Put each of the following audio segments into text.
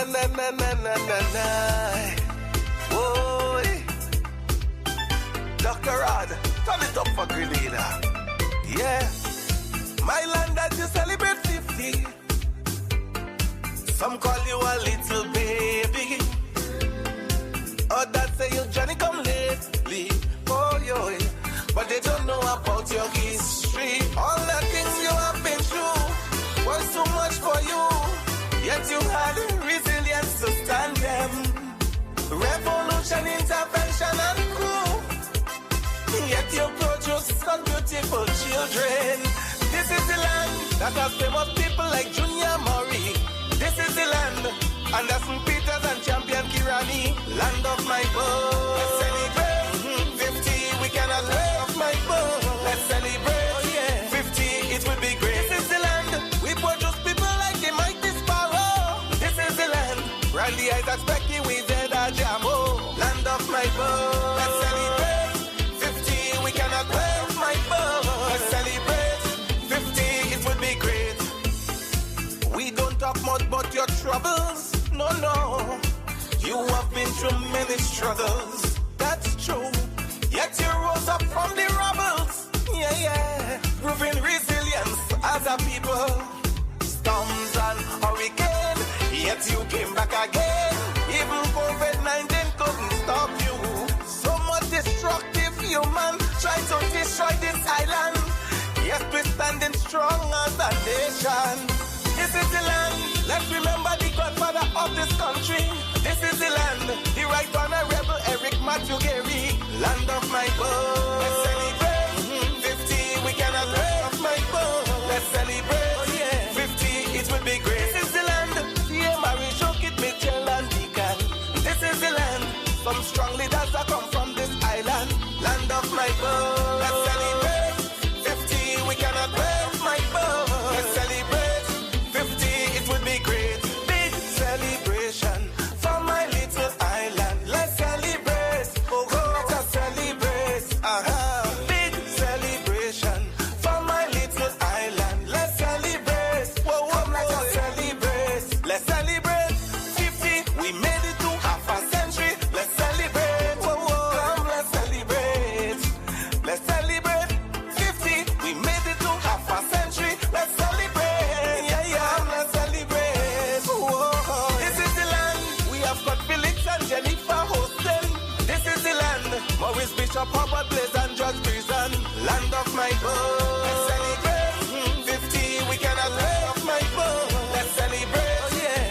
na. Boy, Dr. Rod, turn it up for Grenada. Yeah, my land that you celebrate 50. Some call you a little baby. Others say you Johnny come lately. Oh, yo, but they don't know about your history. All the things you have been through was too much for you. Yet you had resilience to stand them. Revolution, intervention, and crew. Yet you produce some beautiful children. This is the land that has famous people like Junior Murray. This is the land, Anderson Peters and Champion Kirani. Land of my birth. Let's celebrate 50, we cannot land of my birth. Let's celebrate 50, it will be great. This is the land, we produce people like the mighty sparrow. This is the land, Randy Isaac Becky, we did a jamo. Land of my birth. Let's celebrate 50, we cannot land of my birth. Let's celebrate 50, it will be great. We don't talk much about your troubles, no. You have been through many struggles, that's true. Yet you rose up from the rubbles, yeah. Proving resilience as a people. Storms and hurricane, yet you came back again. Even COVID-19 couldn't stop you. So much destructive human try to destroy this island. Yet we're standing strong as a nation. This is the land, let's remember the godfather of this country. This is the land, the right honorable Eric Matthew Gary. Land of my birth. Let's celebrate 50, we cannot land of my birth. Let's celebrate 50, it will be great. This is the land, yeah, Mary Shokit, Mitchell and Deacon. This is the land, some strong leaders that come from this island. Land of my birth. Let's celebrate 50, we cannot land of my birth. Let's celebrate 50, it would be great. Big celebration for my little island. Let's celebrate. Oh, let us celebrate. Big celebration for my little island. Let's celebrate. Whoa, let us celebrate. Let's celebrate. 50, we made it to half a century. Let's celebrate. Whoa, come, let's celebrate. Let's celebrate. 50, we made it to half a century. Let's celebrate. Maurice Bishop, Howard Blaze and Judge Prison. Land of my birth. Let's celebrate 50, we cannot land of my birth. Let's celebrate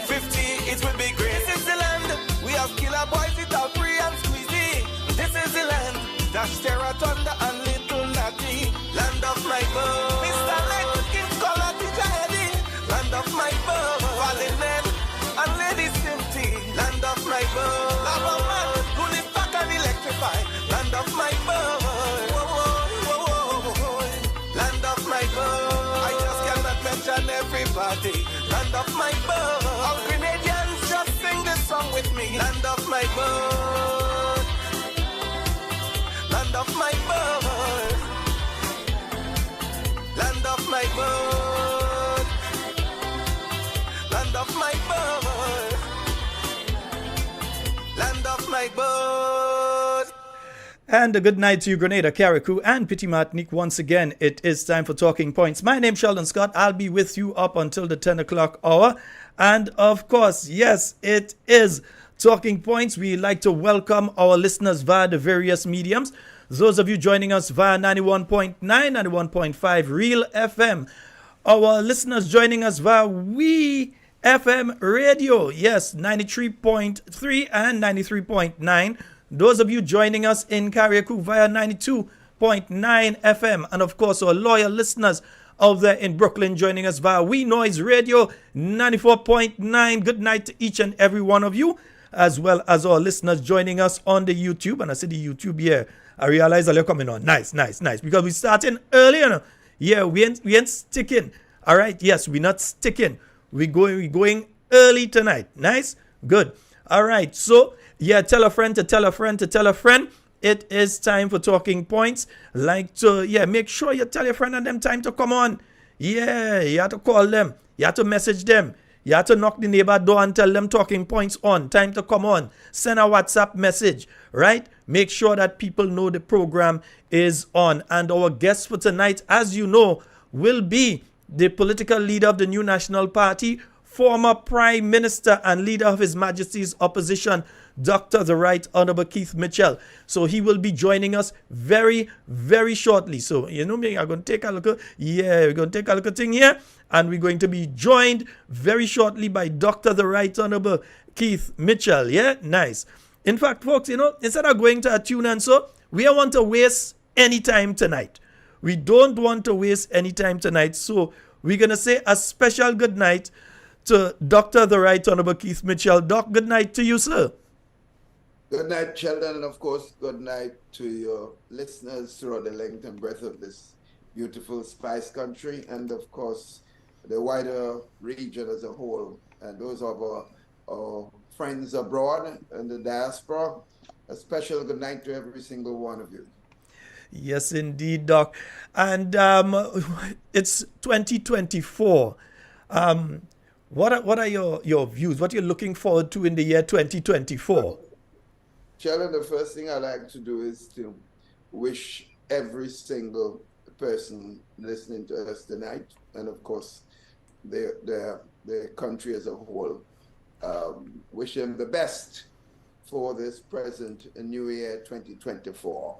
50, it will be great. This is the land, we have killer boys, it all free and squeezy. This is the land, Dash Terra Thunder and Little Natty. Land of my birth. Mr. Leg, King Color, Teacher Eddie. Land of my birth. Valinet and Lady Simpty. Land of my birth. Lava Man, Lunis Pack and Electrify. Land of my birth. Land of my birth. I just cannot mention everybody. Land of my birth. All Grenadians just sing this song with me. Land of my birth. Land of my birth. Land of my birth. Land of my birth. Land of my birth. And a good night to you, Grenada, Carriacou, and Petit Martinique. Once again, it is time for Talking Points. My name's Sheldon Scott. I'll be with you up until the 10 o'clock hour. And of course, yes, it is Talking Points. We like to welcome our listeners via the various mediums. Those of you joining us via 91.9, 91.5 Real FM. Our listeners joining us via We FM Radio. Yes, 93.3 and 93.9. Those of you joining us in Carriacou via 92.9 FM. And of course, our loyal listeners out there in Brooklyn joining us via We Noise Radio 94.9. Good night to each and every one of you, as well as our listeners joining us on the YouTube. And I see the YouTube here. I realize that you're coming on. Nice. Because we're starting early, you know. Yeah, we ain't sticking. All right. Yes, we're not sticking. We're going early tonight. Nice. Good. All right. So, yeah, tell a friend to tell a friend to tell a friend. It is time for Talking Points. Make sure you tell your friend and them time to come on. Yeah, you have to call them. You have to message them. You have to knock the neighbor door and tell them talking points on. Time to come on. Send a WhatsApp message, right? Make sure that people know the program is on. And our guest for tonight, as you know, will be the political leader of the New National Party, former Prime Minister and leader of His Majesty's opposition, Dr. the Right Honorable Keith Mitchell. So he will be joining us very, very shortly. So, you know me, I'm going to take a look. We're going to take a look at thing here. And we're going to be joined very shortly by Dr. the Right Honorable Keith Mitchell. Yeah, nice. In fact, folks, you know, instead of going to a tune and so, we don't want to waste any time tonight. We don't want to waste any time tonight. So we're going to say a special good night to Dr. the Right Honorable Keith Mitchell. Doc, good night to you, sir. Good night, Sheldon, and of course, good night to your listeners throughout the length and breadth of this beautiful Spice Country, and of course, the wider region as a whole. And those of our friends abroad and the diaspora, a special good night to every single one of you. Yes, indeed, Doc. And it's 2024. What are your views? What you're looking forward to in the year 2024? Sheldon, the first thing I like to do is to wish every single person listening to us tonight, and of course, the country as a whole, wish them the best for this present new year 2024.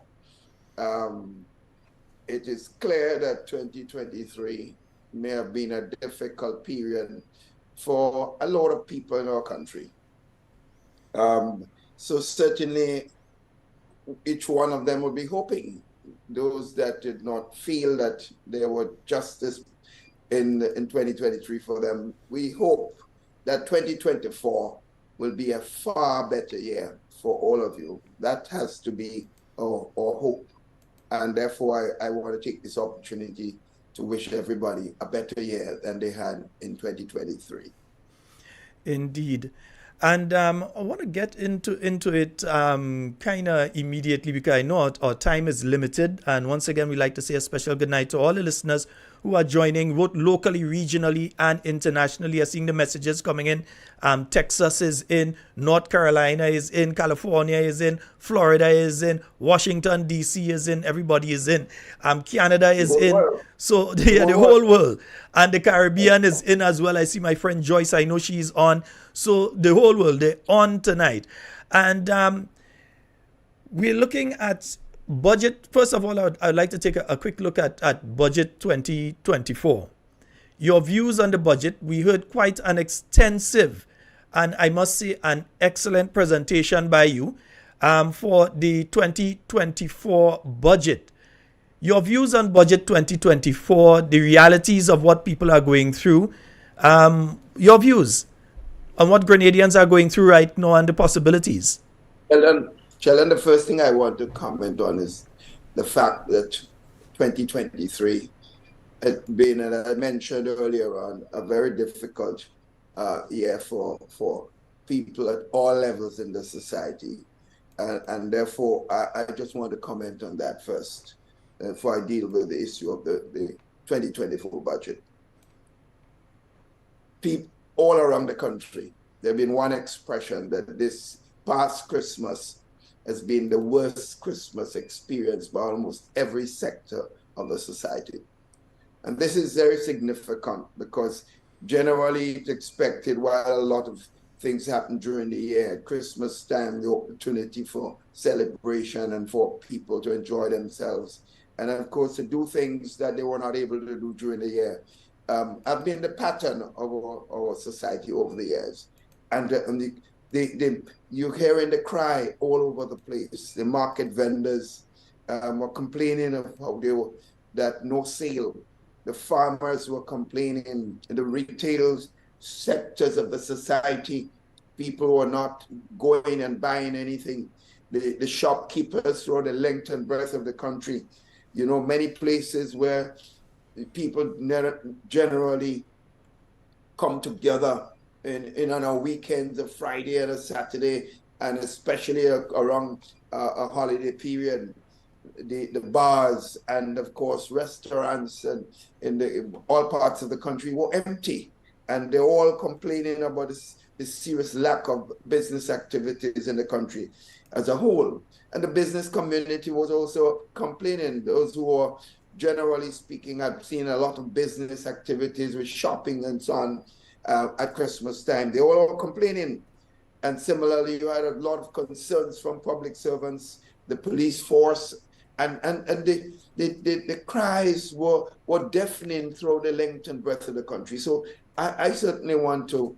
It is clear that 2023 may have been a difficult period for a lot of people in our country. So certainly each one of them will be hoping, those that did not feel that there was justice in 2023 for them, we hope that 2024 will be a far better year for all of you. That has to be our hope. And therefore, I want to take this opportunity to wish everybody a better year than they had in 2023. Indeed. And I want to get into it kind of immediately because I know our time is limited. And once again, we'd like to say a special good night to all the listeners who are joining, both locally, regionally, and internationally. I'm seeing the messages coming in. Texas is in, North Carolina is in, California is in, Florida is in, Washington, D.C. is in, everybody is in. Canada is in. World. So the whole world. And the Caribbean is in as well. I see my friend Joyce, I know she's on. So the whole world, they're on tonight. And we're looking at budget. First of all, I'd like to take a quick look at budget 2024. Your views on the budget. We heard quite an extensive and I must say an excellent presentation by you for the 2024 budget. Your views on budget 2024, the realities of what people are going through, your views on what Grenadians are going through right now and the possibilities. Sheldon, the first thing I want to comment on is the fact that 2023 has been, as I mentioned earlier on, a very difficult year for people at all levels in the society. And therefore, I just want to comment on that first before I deal with the issue of the 2024 budget. People all around the country, there have been one expression that this past Christmas has been the worst Christmas experience by almost every sector of the society. And this is very significant because generally it's expected, while a lot of things happen during the year, Christmas time, the opportunity for celebration and for people to enjoy themselves. And of course, to do things that they were not able to do during the year have been the pattern of our society over the years. And you're hearing the cry all over the place. The market vendors were complaining of how that no sale. The farmers were complaining. The retail sectors of the society, people were not going and buying anything. The shopkeepers throughout the length and breadth of the country, you know, many places where people generally come together in on our weekends, a Friday and a Saturday, and especially around a holiday period, the bars and of course restaurants and in all parts of the country were empty. and they're all complaining about this serious lack of business activities in the country as a whole. And the business community was also complaining. Those who are, generally speaking, I've seen a lot of business activities with shopping and so on at Christmas time. They were all complaining. And similarly, you had a lot of concerns from public servants, the police force, and the cries were deafening throughout the length and breadth of the country. So I certainly want to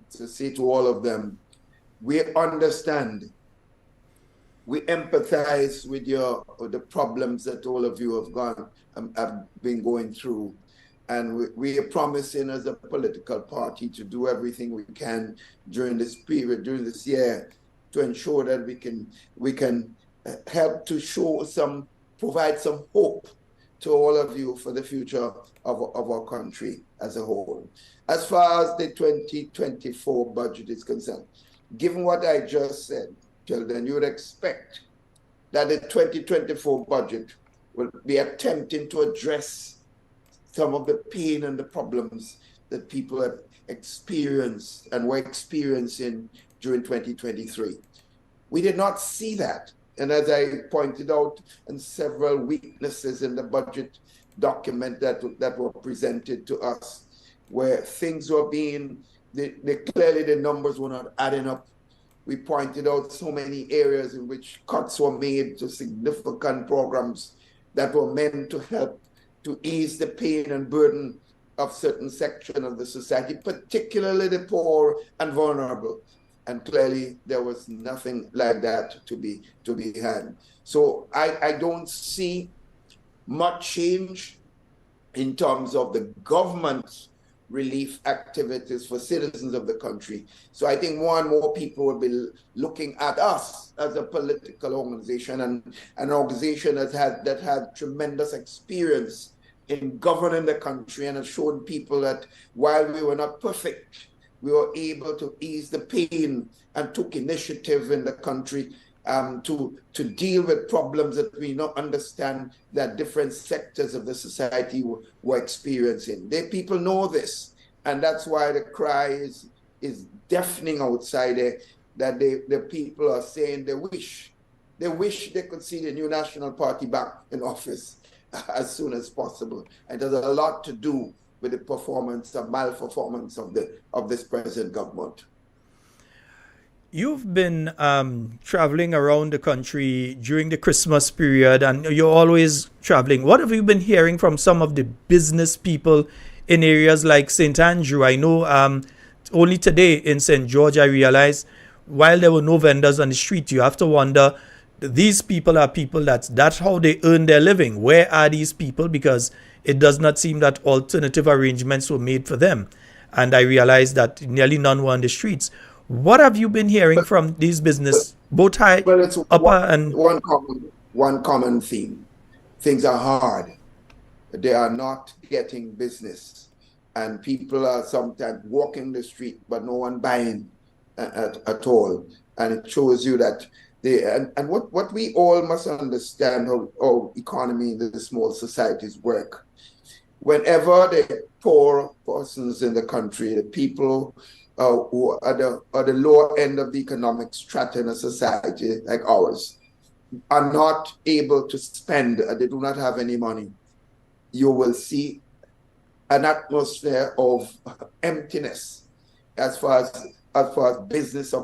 say to all of them, we understand, we empathize with the problems that all of you have been going through. And we are promising as a political party to do everything we can during this period, during this year, to ensure that we can help to provide some hope to all of you for the future of our country as a whole. As far as the 2024 budget is concerned, given what I just said, Sheldon, you would expect that the 2024 budget will be attempting to address some of the pain and the problems that people have experienced and were experiencing during 2023. We did not see that. And as I pointed out, and several weaknesses in the budget document that were presented to us, where things were clearly the numbers were not adding up. We pointed out so many areas in which cuts were made to significant programs that were meant to help to ease the pain and burden of certain sections of the society, particularly the poor and vulnerable. And clearly there was nothing like that to be had. So I don't see much change in terms of the government's relief activities for citizens of the country. So I think more and more people will be looking at us as a political organization and an organization that had tremendous experience in governing the country and has shown people that while we were not perfect, we were able to ease the pain and took initiative in the country to deal with problems that we not understand that different sectors of the society were experiencing. People know this, and that's why the cry is deafening outside there, that the people are saying they wish they could see the new National Party back in office as soon as possible. And it has a lot to do with the malperformance of this present government. You've been traveling around the country during the Christmas period, and you're always traveling. What have you been hearing from some of the business people in areas like St. Andrew? I know only today in St. George I realized while there were no vendors on the street, you have to wonder, these people are people that's how they earn their living. Where are these people? Because it does not seem that alternative arrangements were made for them. And I realized that nearly none were on the streets. What have you been hearing from these business, both high, upper, and one common theme? Things are hard. They are not getting business, and people are sometimes walking the street, but no one buying at all. And it shows you that and what we all must understand how economy in the small societies work. Whenever the poor persons in the country, the people who are at the lower end of the economic strata in a society like ours, are not able to spend, they do not have any money, you will see an atmosphere of emptiness as far as business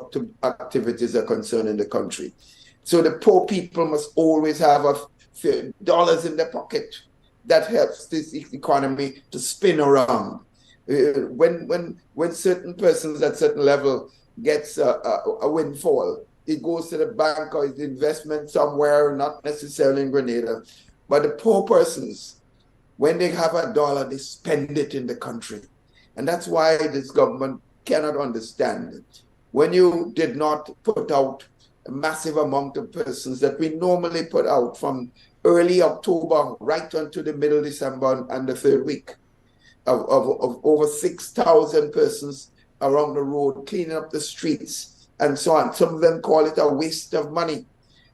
activities are concerned in the country. So the poor people must always have a few dollars in their pocket. That helps this economy to spin around. When certain persons at certain level gets a windfall, it goes to the bank or it's investment somewhere, not necessarily in Grenada. But the poor persons, when they have a dollar, they spend it in the country. And that's why this government cannot understand it. When you did not put out a massive amount of persons that we normally put out from early October right until the middle of December and the third week, of over 6,000 persons around the road cleaning up the streets and so on. Some of them call it a waste of money,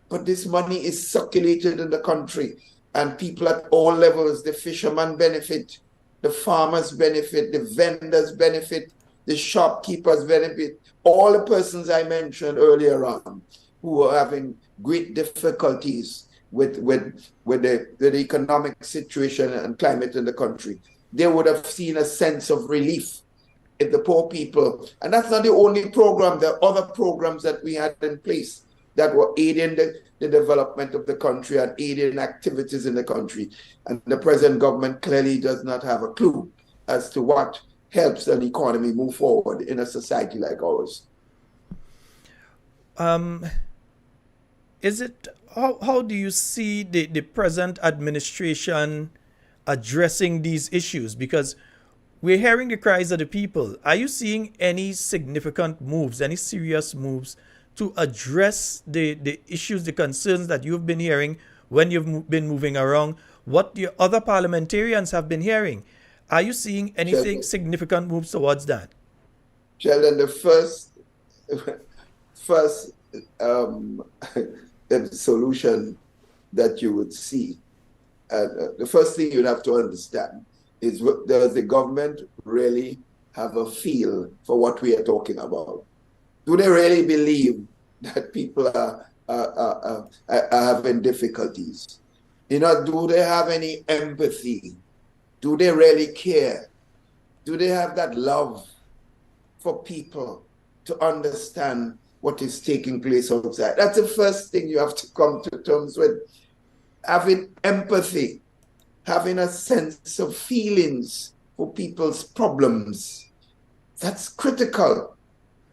but this money is circulated in the country and people at all levels, the fishermen benefit, the farmers benefit, the vendors benefit, the shopkeepers benefit, all the persons I mentioned earlier on who are having great difficulties with the economic situation and climate in the country. They would have seen a sense of relief if the poor people, and that's not the only program, there are other programs that we had in place that were aiding the development of the country and aiding activities in the country. And the present government clearly does not have a clue as to what helps an economy move forward in a society like ours. How do you see the present administration addressing these issues? Because we're hearing the cries of the people. Are you seeing any significant moves, any serious moves to address the issues, the concerns that you've been hearing when you've been moving around, what the other parliamentarians have been hearing? Are you seeing anything significant moves towards that? Sheldon, the first solution that you would see, the first thing you'd have to understand is, does the government really have a feel for what we are talking about? Do they really believe that people are having difficulties? You know, do they have any empathy? Do they really care? Do they have that love for people to understand what is taking place outside? That's the first thing you have to come to terms with. Having empathy, having a sense of feelings for people's problems. That's critical.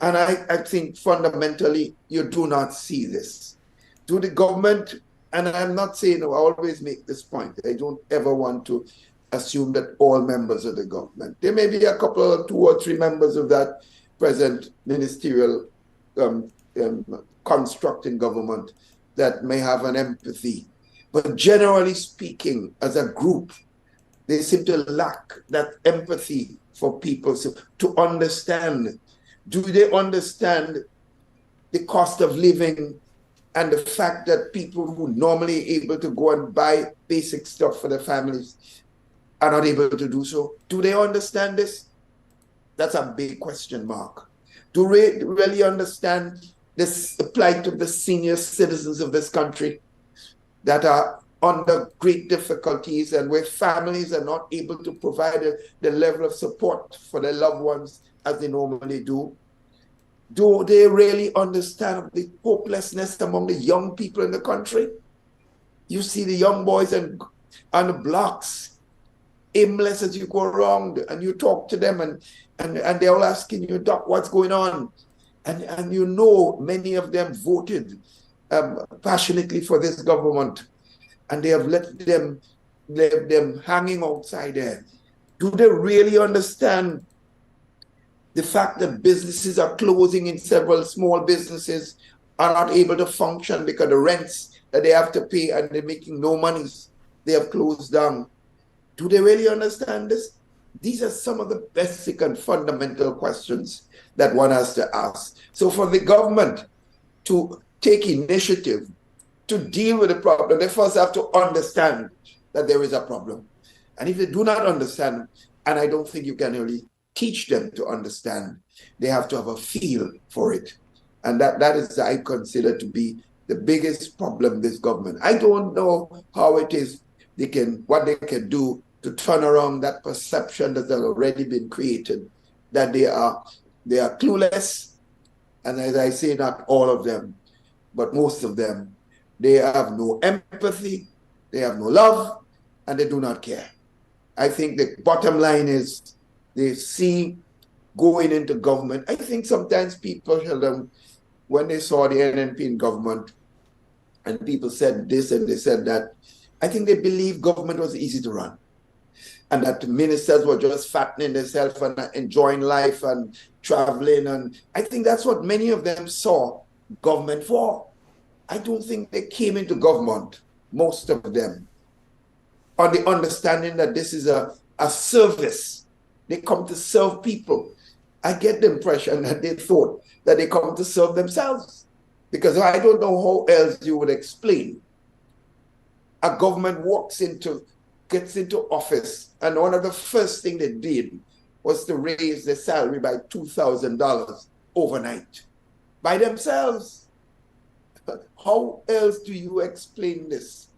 And I think fundamentally, you do not see this. Do the government, and I'm not saying, I always make this point, I don't ever want to assume that all members of the government. There may be a couple, 2 or 3 members of that present ministerial construct in government that may have an empathy. But generally speaking, as a group, they seem to lack that empathy for people to understand. Do they understand the cost of living and the fact that people who normally are able to go and buy basic stuff for their families are not able to do so? Do they understand this? That's a big question mark. Do they really understand the plight of the senior citizens of this country that are under great difficulties and where families are not able to provide the level of support for their loved ones as they normally do? Do they really understand the hopelessness among the young people in the country? You see the young boys on the blocks, aimless as you go around, and you talk to them and they're all asking you, Doc, what's going on? And you know many of them voted passionately for this government, and they have left them hanging outside there. Do they really understand the fact that businesses are closing in several small businesses are not able to function because the rents that they have to pay and they're making no money, they have closed down? Do they really understand this? These are some of the basic and fundamental questions that one has to ask. So for the government to take initiative to deal with the problem, they first have to understand that there is a problem. And if they do not understand, and I don't think you can really teach them to understand, they have to have a feel for it. And that is, I consider, to be the biggest problem this government. I don't know how it is what they can do to turn around that perception that has already been created, that they are clueless. And as I say, not all of them, but most of them, they have no empathy, they have no love, and they do not care. I think the bottom line is they see going into government. I think sometimes people, when they saw the NNP in government, and people said this and they said that, I think they believed government was easy to run, and that the ministers were just fattening themselves and enjoying life and traveling. And I think that's what many of them saw government for. I don't think they came into government, most of them, on the understanding that this is a service. They come to serve people. I get the impression that they thought that they come to serve themselves, because I don't know how else you would explain. A government gets into office And one of the first things they did was to raise their salary by $2,000 overnight by themselves. How else do you explain this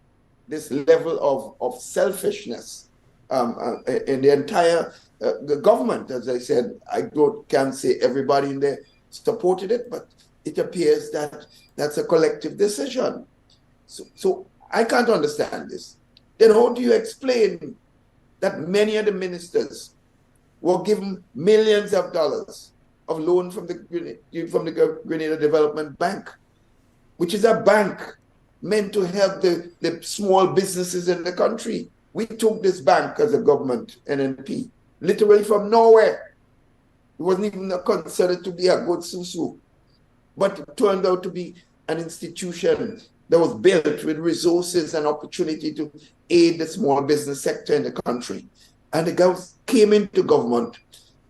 level of selfishness in the entire the government? As I said, can't say everybody in there supported it, but it appears that that's a collective decision. So I can't understand this. Then how do you explain that many of the ministers were given millions of dollars of loan from the Grenada Development Bank, which is a bank meant to help the small businesses in the country? We took this bank as a government, NNP, literally from nowhere. It wasn't even considered to be a good susu, but it turned out to be an institution that was built with resources and opportunity to aid the small business sector in the country. And the guys came into government,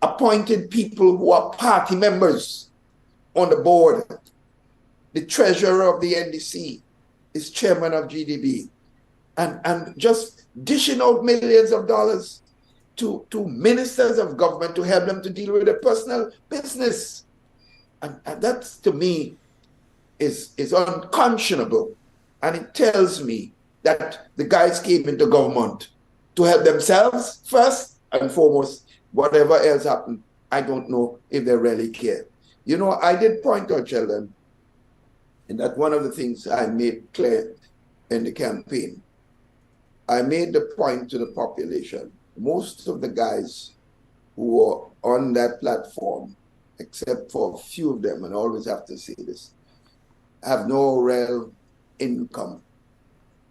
appointed people who are party members on the board. The treasurer of the NDC is chairman of GDB, and just dishing out millions of dollars to ministers of government to help them to deal with their personal business. And that, to me, is unconscionable. And it tells me that the guys came into government to help themselves first and foremost. Whatever else happened, I don't know if they really care. You know, I did point out, Sheldon, and that one of the things I made clear in the campaign, I made the point to the population. Most of the guys who were on that platform, except for a few of them, and I always have to say this, have no real income.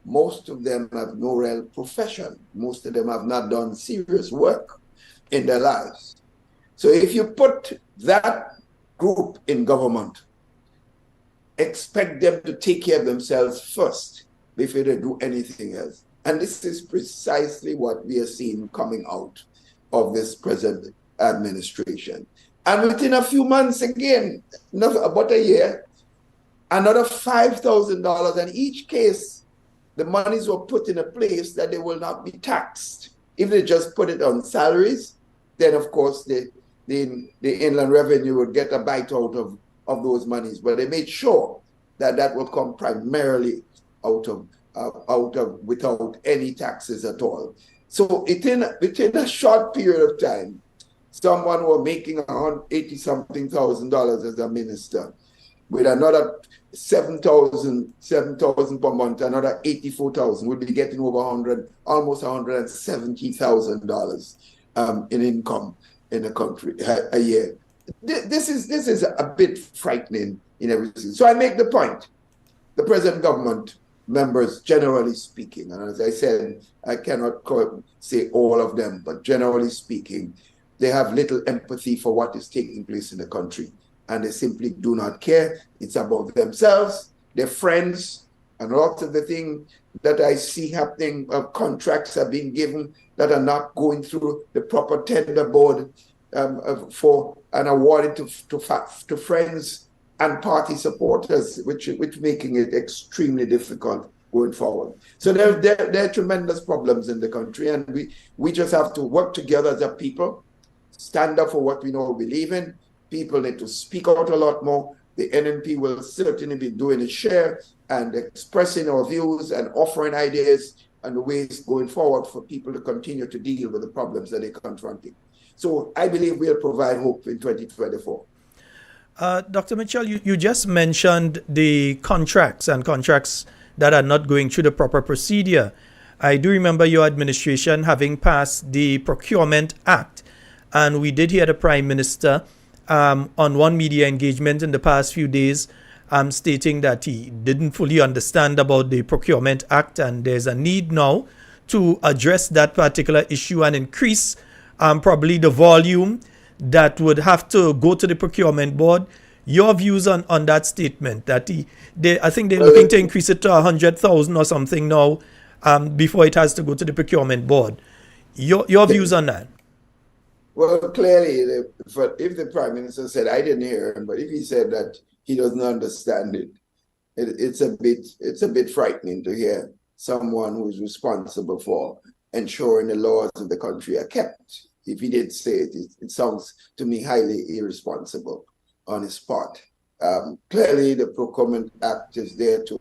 Most of them have no real profession. Most of them have not done serious work in their lives. So if you put that group in government, expect them to take care of themselves first before they do anything else. And this is precisely what we are seeing coming out of this present administration. And within a few months, again, about a year, another $5,000. And each case, the monies were put in a place that they will not be taxed. If they just put it on salaries, then of course the Inland Revenue would get a bite out of those monies. But they made sure that that would come primarily out of without any taxes at all. So within a short period of time, someone were making $80-something thousand as a minister, with another $7,000 per month, another $84,000, would be getting over almost $170,000 in income in the country a year. This is a bit frightening in everything. So I make the point: the present government members, generally speaking, and as I said, I cannot say all of them, but generally speaking, they have little empathy for what is taking place in the country, and they simply do not care. It's about themselves, their friends, and lots of the things that I see happening. Contracts are being given that are not going through the proper tender board for and awarded to friends and party supporters, which making it extremely difficult going forward. So there are tremendous problems in the country, and we just have to work together as a people, stand up for what we know we believe in. People need to speak out a lot more. The NNP will certainly be doing its share and expressing our views and offering ideas and the ways going forward for people to continue to deal with the problems that they're confronting. So I believe we'll provide hope in 2024. Dr. Mitchell, you just mentioned the contracts that are not going through the proper procedure. I do remember your administration having passed the Procurement Act, and we did hear the Prime Minister on one media engagement in the past few days stating that he didn't fully understand about the Procurement Act, and there's a need now to address that particular issue and increase probably the volume that would have to go to the procurement board. Your views on that statement, that I think they're looking to increase it to 100,000 or something now before it has to go to the procurement board. Your views on that? Well, clearly, if the Prime Minister said, I didn't hear him, but if he said that he doesn't understand it's a bit frightening to hear someone who's responsible for ensuring the laws of the country are kept. If he did say it, it sounds to me highly irresponsible on his part. Clearly, the Procurement Act is there to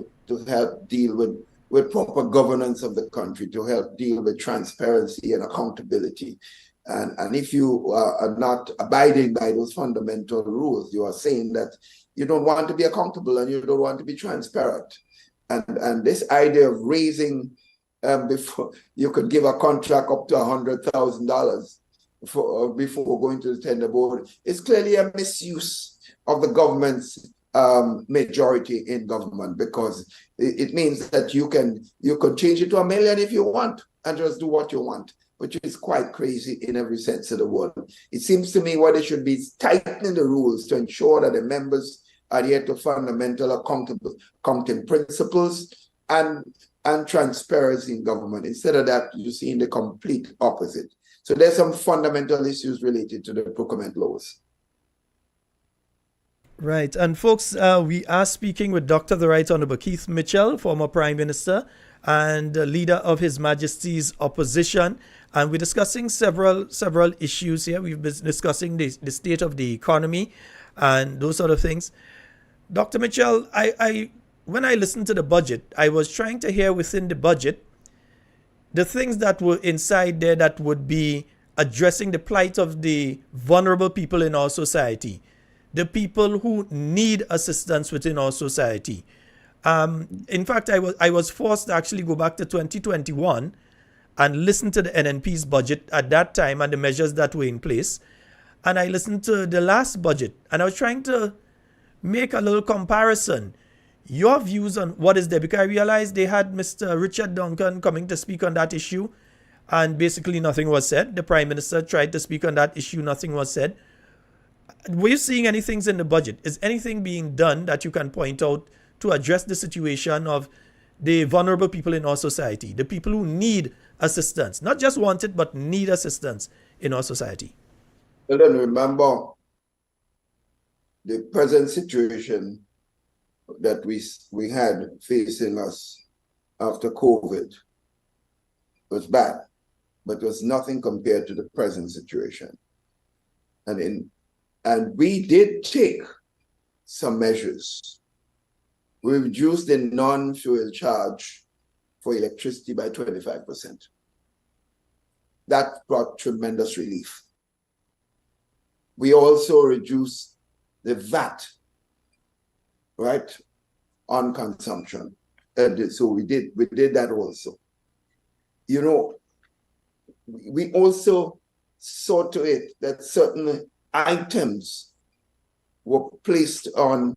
help deal with proper governance of the country, to help deal with transparency and accountability. And if you are not abiding by those fundamental rules, you are saying that you don't want to be accountable and you don't want to be transparent. And this idea of raising, before you could give a contract up to $100,000 before going to the tender board is clearly a misuse of the government's majority in government, because it means that you can change it to $1 million if you want and just do what you want, which is quite crazy in every sense of the word. It seems to me what they should be is tightening the rules to ensure that the members adhere to fundamental accounting principles and transparency in government. Instead of that, you're seeing the complete opposite. So there's some fundamental issues related to the procurement laws. Right. And folks, we are speaking with Dr. the Right Honorable Keith Mitchell, former Prime Minister and leader of His Majesty's opposition. And we're discussing several issues here. We've been discussing the state of the economy and those sort of things. Dr. Mitchell, when I listened to the budget, I was trying to hear within the budget the things that were inside there that would be addressing the plight of the vulnerable people in our society, the people who need assistance within our society. In fact, I was forced to actually go back to 2021 and listen to the NNP's budget at that time and the measures that were in place. And I listened to the last budget and I was trying to make a little comparison. Your views on what is there, because I realized they had Mr. Richard Duncan coming to speak on that issue and basically nothing was said. The Prime Minister tried to speak on that issue, nothing was said. Were you seeing anything in the budget? Is anything being done that you can point out to address the situation of the vulnerable people in our society, the people who need assistance, not just want it, but need assistance in our society? Well, then remember, the present situation that we had facing us after COVID was bad, but was nothing compared to the present situation. And we did take some measures. We reduced the non-fuel charge for electricity by 25%. That brought tremendous relief. We also reduced the VAT, right, on consumption. And so we did that also. You know, we also saw to it that certain items were placed on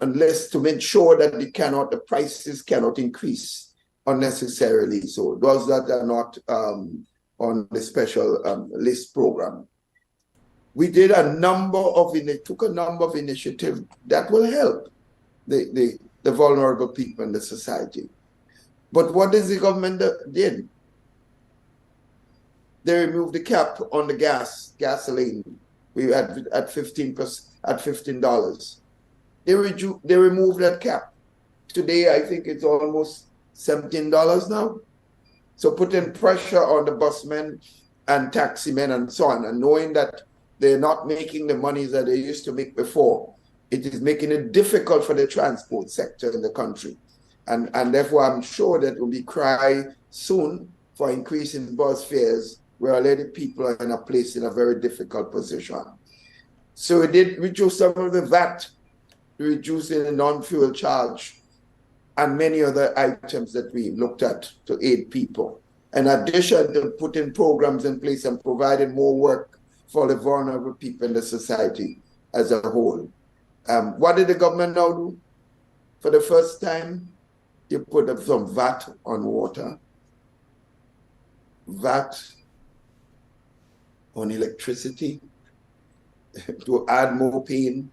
list to make sure that the prices cannot increase unnecessarily. So those that are not on the special list program. We did took a number of initiatives that will help the vulnerable people in the society. But what is the government did? They removed the cap on the gasoline. We had at $15. They removed that cap. Today, I think it's almost $17 now. So putting pressure on the busmen and taximen and so on, and knowing that they're not making the money that they used to make before, it is making it difficult for the transport sector in the country. And therefore, I'm sure that will be cry soon for increasing bus fares, where already people are in a very difficult position. So we did reduce some of the VAT, reducing the non-fuel charge, and many other items that we looked at to aid people. In addition to putting programs in place and providing more work for the vulnerable people in the society as a whole. What did the government now do? For the first time, you put up some VAT on water, VAT on electricity, to add more pain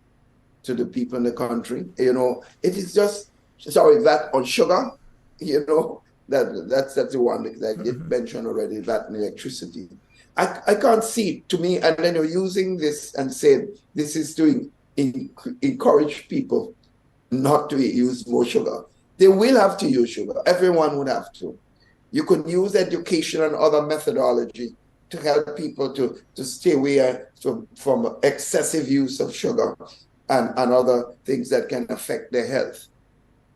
to the people in the country. You know, it is just, VAT on sugar, you know, that's the one that I did mention already, VAT on electricity. I can't see, to me, and then you're using this and saying this is to encourage people not to use more sugar. They will have to use sugar. Everyone would have to. You can use education and other methodology to help people to stay away from excessive use of sugar and other things that can affect their health.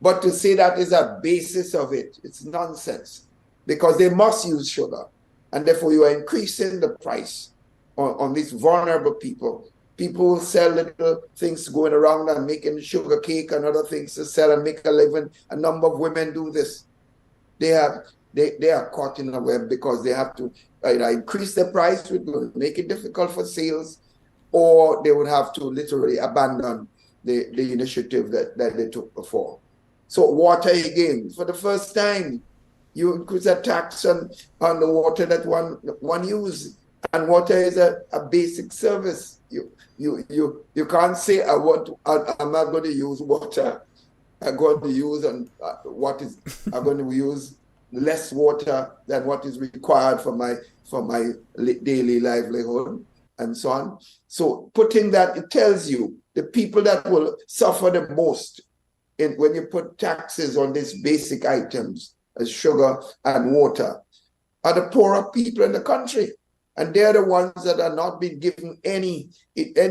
But to say that is a basis of it, it's nonsense, because they must use sugar. And therefore you are increasing the price on these vulnerable people. People will sell little things going around and making sugar cake and other things to sell and make a living. A number of women do this. They are caught in a web because they have to either increase the price, which will make it difficult for sales, or they would have to literally abandon the initiative that they took before. So water, again, for the first time, you increase a tax on the water that one uses. And water is a basic service. You can't say I'm not going to use water. I'm going to use I'm going to use less water than what is required for my daily livelihood and so on. So putting that, it tells you the people that will suffer the most when you put taxes on these basic items as sugar and water are the poorer people in the country. And they're the ones that are not being given any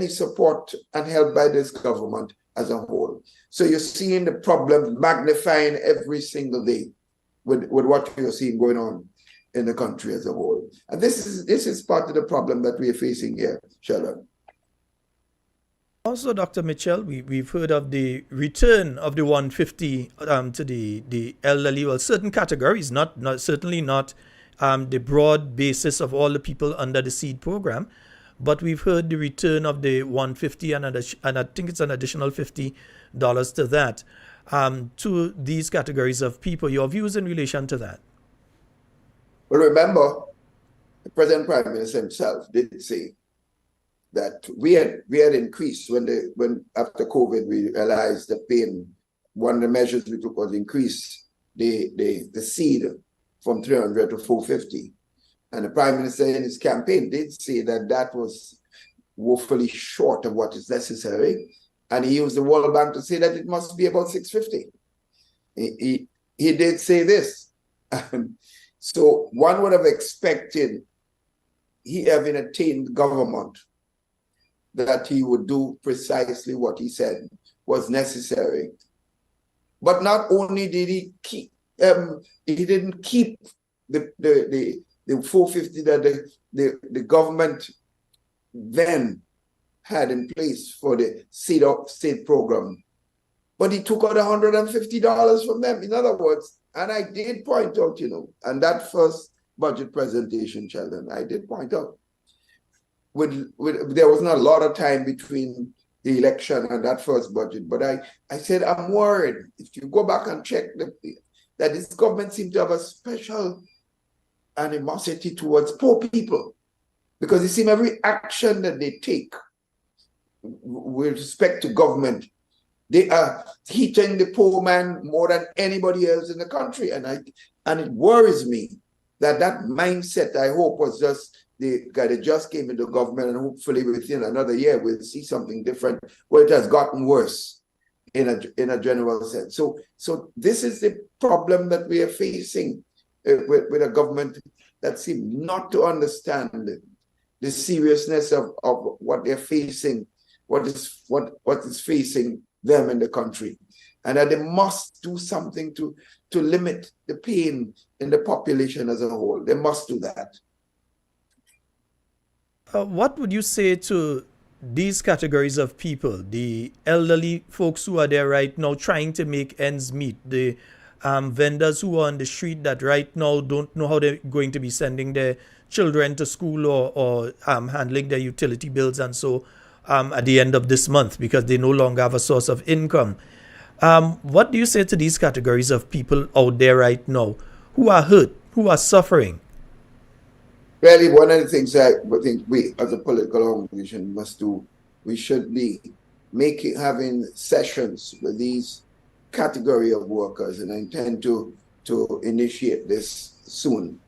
support and help by this government as a whole. So you're seeing the problem magnifying every single day with what you're seeing going on in the country as a whole. And this is part of the problem that we're facing here, Sheldon. Also, Dr. Mitchell, we've heard of the return of the 150 to the elderly, well, certain categories, certainly not the broad basis of all the people under the SEED program, but we've heard the return of the 150 and I think it's an additional $50 to that, to these categories of people. Your views in relation to that? Well, remember, the President Prime Minister himself did say that we had increased when after COVID we realized the pain. One of the measures we took was increase the seed from 300 to 450. And the Prime Minister in his campaign did say that was woefully short of what is necessary. And he used the World Bank to say that it must be about 650. He did say this. So one would have expected, he having attained government, that he would do precisely what he said was necessary. But not only did he keep, he didn't keep the 450 that the government then had in place for the state program, but he took out $150 from them. In other words, and I did point out, and that first budget presentation, Sheldon, I did point out, there wasn't a lot of time between the election and that first budget, but I said, I'm worried. If you go back and check that this government seems to have a special animosity towards poor people, because it seems every action that they take with respect to government, they are hitting the poor man more than anybody else in the country. And it worries me that mindset, I hope, was just the guy that just came into government, and hopefully within another year we'll see something different, where it has gotten worse in a general sense. So this is the problem that we are facing with a government that seems not to understand the seriousness of what they're facing, what is facing them in the country, and that they must do something to limit the pain in the population as a whole. They must do that. What would you say to these categories of people, the elderly folks who are there right now trying to make ends meet, the vendors who are on the street that right now don't know how they're going to be sending their children to school or handling their utility bills and so at the end of this month because they no longer have a source of income? What do you say to these categories of people out there right now who are hurt, who are suffering? Really, one of the things I think we as a political organization must do, we should be having sessions with these category of workers, and I intend to initiate this soon,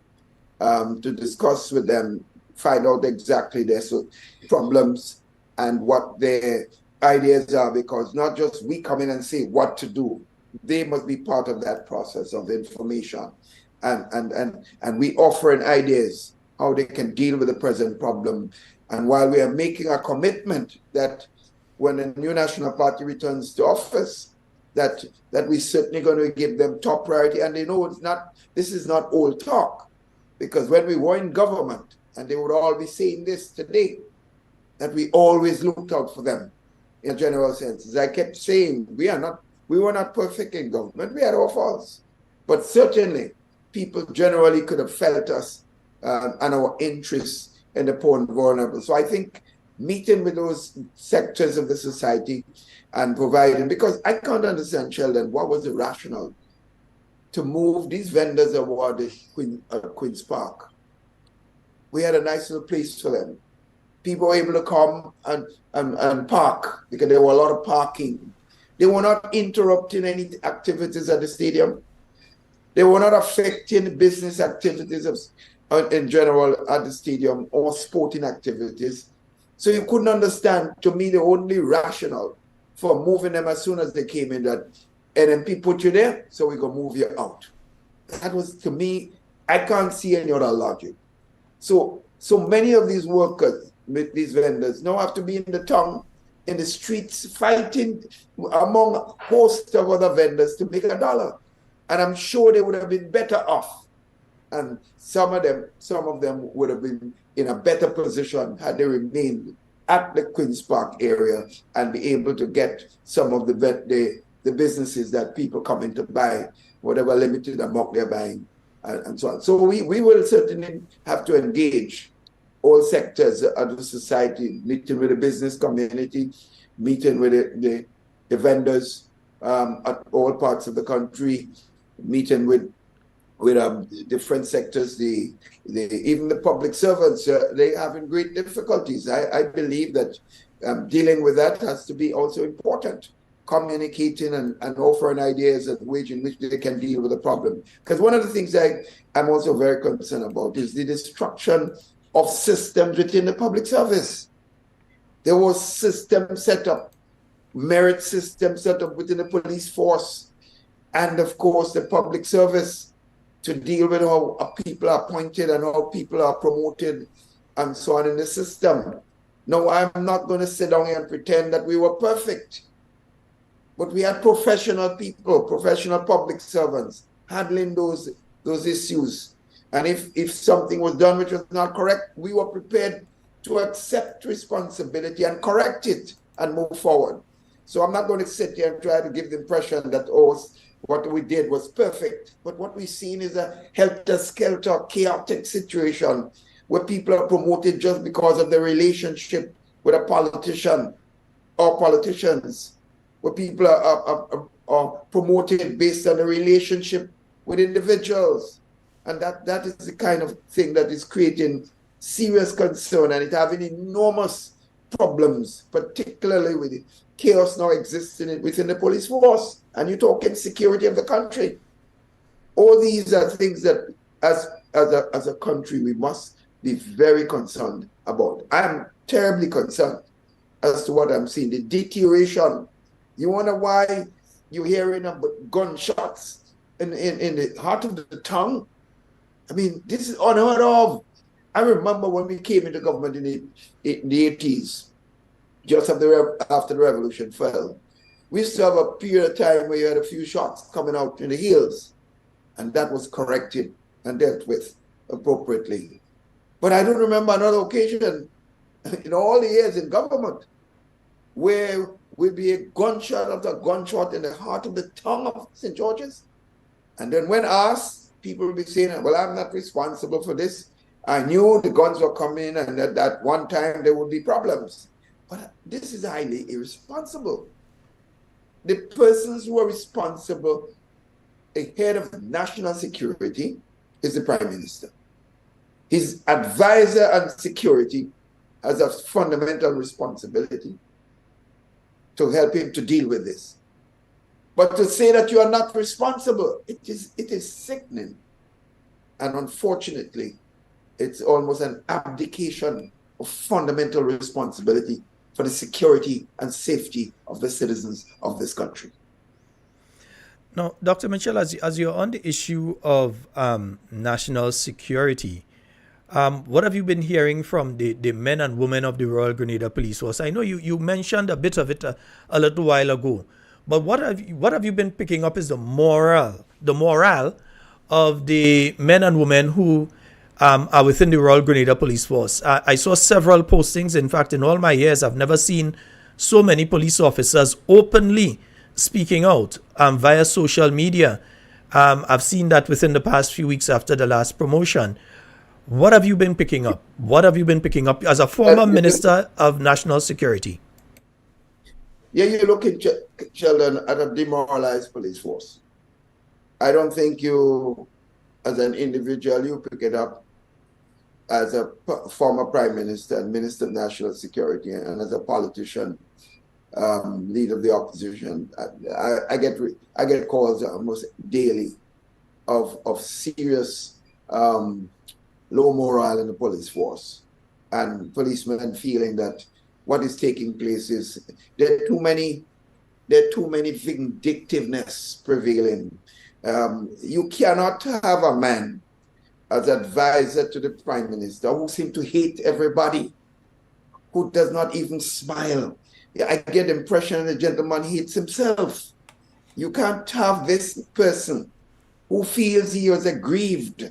to discuss with them, find out exactly their problems and what their ideas are, because not just we come in and say what to do, they must be part of that process of information and we offering ideas how they can deal with the present problem. And while we are making a commitment that when the new National Party returns to office, that we're certainly going to give them top priority. And they know this is not old talk, because when we were in government, and they would all be saying this today, that we always looked out for them in a general sense. As I kept saying, we were not perfect in government. We had our faults. But certainly, people generally could have felt us and our interests in the poor and vulnerable. So I think meeting with those sectors of the society and providing, because I can't understand, Sheldon, what was the rationale to move these vendors awarded Queen's Park. We had a nice little place for them. People were able to come and park, because there were a lot of parking. They were not interrupting any activities at the stadium. They were not affecting business activities in general at the stadium or sporting activities. So you couldn't understand, to me, the only rationale for moving them as soon as they came in, that NMP put you there, so we can move you out. That was, to me, I can't see any other logic. So many of these workers, these vendors, now have to be in the town, in the streets, fighting among a host of other vendors to make $1. And I'm sure they would have been better off. And some of them would have been in a better position had they remained at the Queen's Park area and be able to get some of the businesses that people come in to buy, whatever limited amount they're buying, and so on. So we will certainly have to engage all sectors of the society, meeting with the business community, meeting with the vendors at all parts of the country, meeting with different sectors, even the public servants, they having great difficulties. I believe that dealing with that has to be also important, communicating and offering ideas of ways in which they can deal with the problem. Because one of the things I'm also very concerned about is the destruction of systems within the public service. There was systems set up, merit systems set up within the police force, and of course the public service, to deal with how people are appointed and how people are promoted and so on in the system. No, I'm not going to sit down here and pretend that we were perfect. But we had professional people, professional public servants handling those issues. And if something was done which was not correct, we were prepared to accept responsibility and correct it and move forward. So I'm not going to sit here and try to give the impression that, what we did was perfect. But what we've seen is a helter-skelter, chaotic situation where people are promoted just because of their relationship with a politician or politicians, where people are promoted based on a relationship with individuals. And that is the kind of thing that is creating serious concern, and it's having enormous problems, particularly with the chaos now existing within the police force. And you're talking security of the country. All these are things that, as a country, we must be very concerned about. I'm terribly concerned as to what I'm seeing, the deterioration. You wonder why you're hearing about gunshots in the heart of the town? I mean, this is unheard of. I remember when we came into government in the 80s, just after the revolution fell. We used to have a period of time where you had a few shots coming out in the hills, and that was corrected and dealt with appropriately. But I don't remember another occasion in all the years in government where would be a gunshot after gunshot in the heart of the town of St. George's. And then when asked, people will be saying, well, I'm not responsible for this. I knew the guns were coming and at one time there would be problems. But this is highly irresponsible. The persons who are responsible, the head of national security, is the Prime Minister. His advisor on security has a fundamental responsibility to help him to deal with this. But to say that you are not responsible, it is sickening. And unfortunately, it's almost an abdication of fundamental responsibility for the security and safety of the citizens of this country. Now, Dr. Mitchell, as you're on the issue of national security, what have you been hearing from the men and women of the Royal Grenada Police Force? I know you mentioned a bit of it a little while ago, but what have you been picking up is the morale of the men and women who are within the Royal Grenada Police Force. I saw several postings. In fact, in all my years, I've never seen so many police officers openly speaking out via social media. I've seen that within the past few weeks after the last promotion. What have you been picking up? What have you been picking up as a former Minister of National Security? Yeah, you look at Sheldon at a demoralized police force. I don't think you, as an individual, you pick it up as a former Prime Minister and Minister of National Security and as a politician, leader of the opposition. I get calls almost daily of serious low morale in the police force, and policemen feeling that what is taking place is there are too many vindictiveness prevailing. You cannot have a man as advisor to the Prime Minister who seems to hate everybody, who does not even smile. I get the impression the gentleman hates himself. You can't have this person who feels he was aggrieved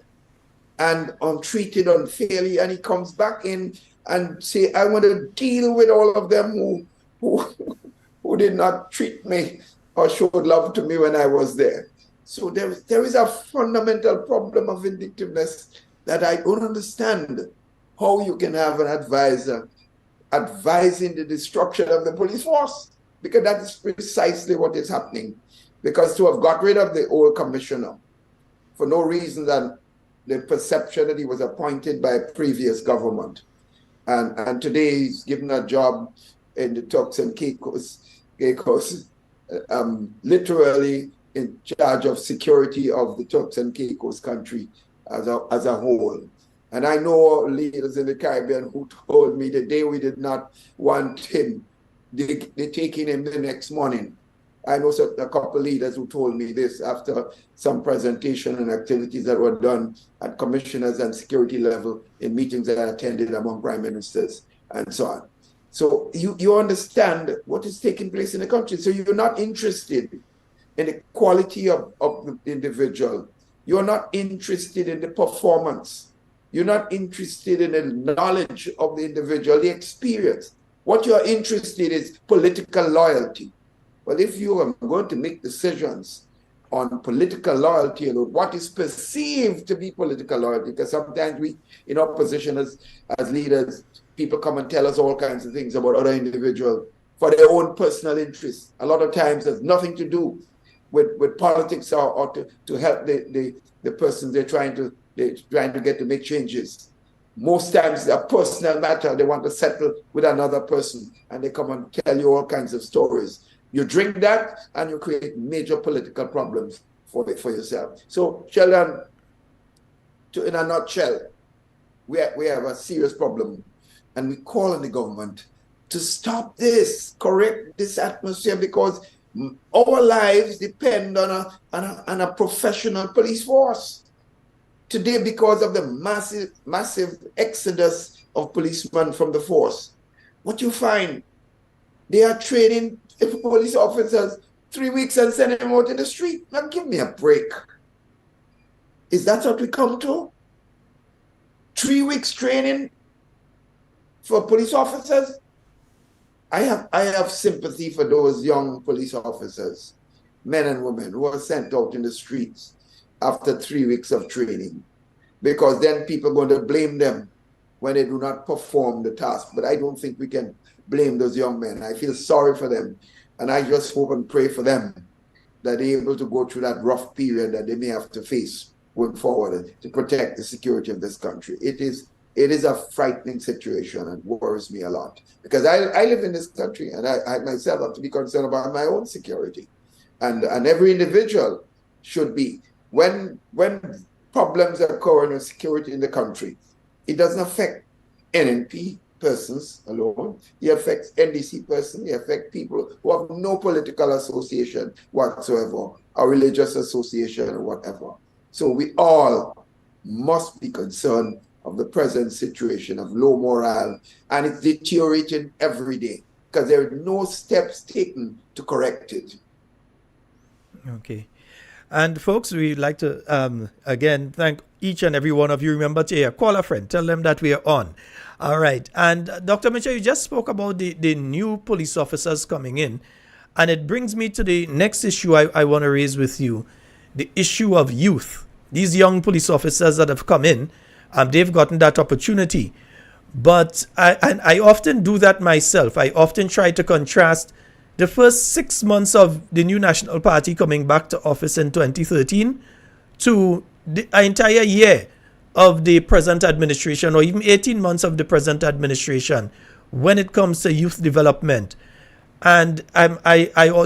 and treated unfairly, and he comes back in and say, I want to deal with all of them who did not treat me or showed love to me when I was there. So there is a fundamental problem of vindictiveness that I don't understand. How you can have an advisor advising the destruction of the police force, because that is precisely what is happening. Because to have got rid of the old commissioner for no reason than the perception that he was appointed by a previous government, and today he's given a job in the Turks and Caicos, literally in charge of security of the Turks and Caicos country as a whole. And I know leaders in the Caribbean who told me the day we did not want him, they taking him the next morning. I know a couple of leaders who told me this after some presentation and activities that were done at commissioners and security level in meetings that I attended among prime ministers and so on. So you understand what is taking place in the country. So you're not interested in the quality of the individual. You're not interested in the performance. You're not interested in the knowledge of the individual, the experience. What you're interested in is political loyalty. Well, if you are going to make decisions on political loyalty and what is perceived to be political loyalty, because sometimes we, in opposition as leaders, people come and tell us all kinds of things about other individuals for their own personal interests. A lot of times there's nothing to do with politics or to help the person they're trying to get to make changes. Most times a personal matter, they want to settle with another person and they come and tell you all kinds of stories. You drink that and you create major political problems for yourself. So, Sheldon, in a nutshell, we have a serious problem, and we call on the government to stop this, correct this atmosphere, because our lives depend on a professional police force. Today, because of the massive exodus of policemen from the force, what you find, they are training police officers 3 weeks and sending them out in the street. Now give me a break. Is that what we come to? 3 weeks training for police officers? I have sympathy for those young police officers, men and women, who are sent out in the streets after 3 weeks of training, because then people are going to blame them when they do not perform the task. But I don't think we can blame those young men. I feel sorry for them, and I just hope and pray for them that they're able to go through that rough period that they may have to face going forward to protect the security of this country. It is a frightening situation and worries me a lot, because I live in this country, and I myself have to be concerned about my own security, and every individual should be. When problems occur in security in the country, it doesn't affect NNP, persons alone. He affects NDC persons. He affects people who have no political association whatsoever, or religious association or whatever. So we all must be concerned of the present situation of low morale, and it's deteriorating every day because there are no steps taken to correct it. Okay. And folks, we'd like to, again, thank each and every one of you. Remember to call a friend. Tell them that we are on. All right. And Dr. Mitchell, you just spoke about the new police officers coming in. And it brings me to the next issue I want to raise with you. The issue of youth. These young police officers that have come in, they've gotten that opportunity. But I often do that myself. I often try to contrast the first 6 months of the new National Party coming back to office in 2013 to the entire year of the present administration, or even 18 months of the present administration when it comes to youth development. And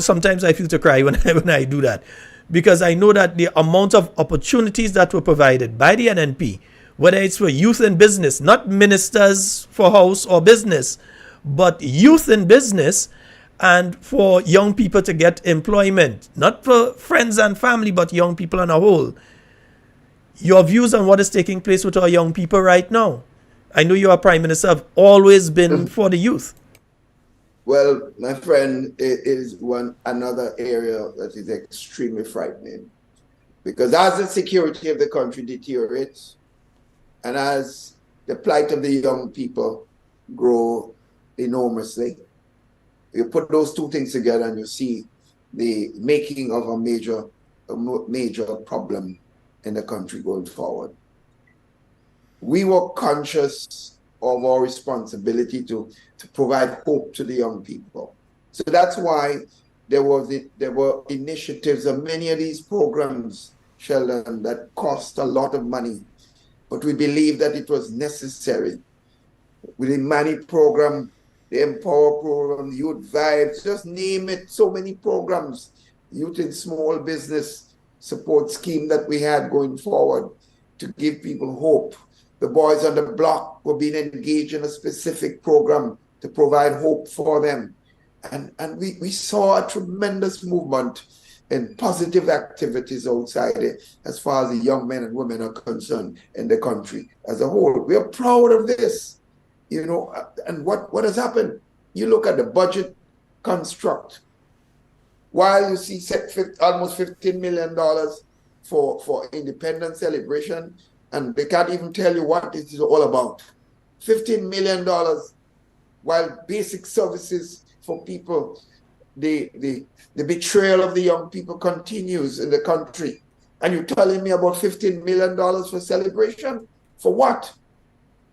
sometimes I feel to cry when I do that, because I know that the amount of opportunities that were provided by the NNP, whether it's for youth in business, not ministers for house or business, but youth in business, and for young people to get employment, not for friends and family, but young people on a whole. Your views on what is taking place with our young people right now? I know you are Prime Minister, have always been for the youth. Well, my friend, it is another area that is extremely frightening, because as the security of the country deteriorates and as the plight of the young people grow enormously, you put those two things together and you see the making of a major problem in the country going forward. We were conscious of our responsibility to provide hope to the young people. So that's why there were initiatives and many of these programs, Sheldon, that cost a lot of money, but we believe that it was necessary. With the Money program, the Empower program, Youth Vibes, just name it, so many programs, Youth in Small Business support scheme that we had going forward to give people hope. The Boys on the Block were being engaged in a specific program to provide hope for them. And we saw a tremendous movement in positive activities outside it as far as the young men and women are concerned in the country as a whole. We are proud of this. You know, and what has happened? You look at the budget construct. While you see almost $15 million for independence celebration, and they can't even tell you what it is all about. $15 million, while basic services for people, the betrayal of the young people continues in the country. And you're telling me about $15 million for celebration? For what?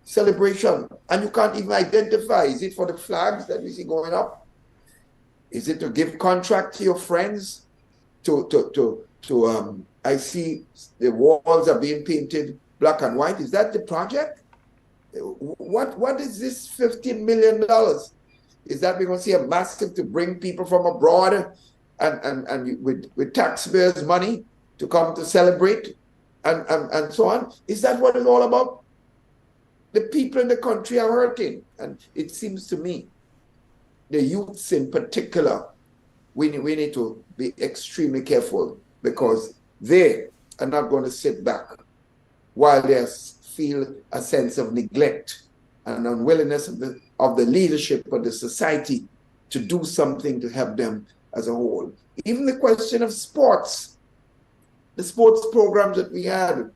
Celebration, and you can't even identify. Is it for the flags that we see going up? Is it to give contract to your friends? I see the walls are being painted black and white. Is that the project? What is this $15 million? Is that we're going to see a massive to bring people from abroad and with taxpayers' money to come to celebrate and so on? Is that what it's all about? The people in the country are hurting. And it seems to me, the youths in particular, we need to be extremely careful, because they are not going to sit back while they feel a sense of neglect and unwillingness of the leadership of the society to do something to help them as a whole. Even the question of sports, the sports programs that we had.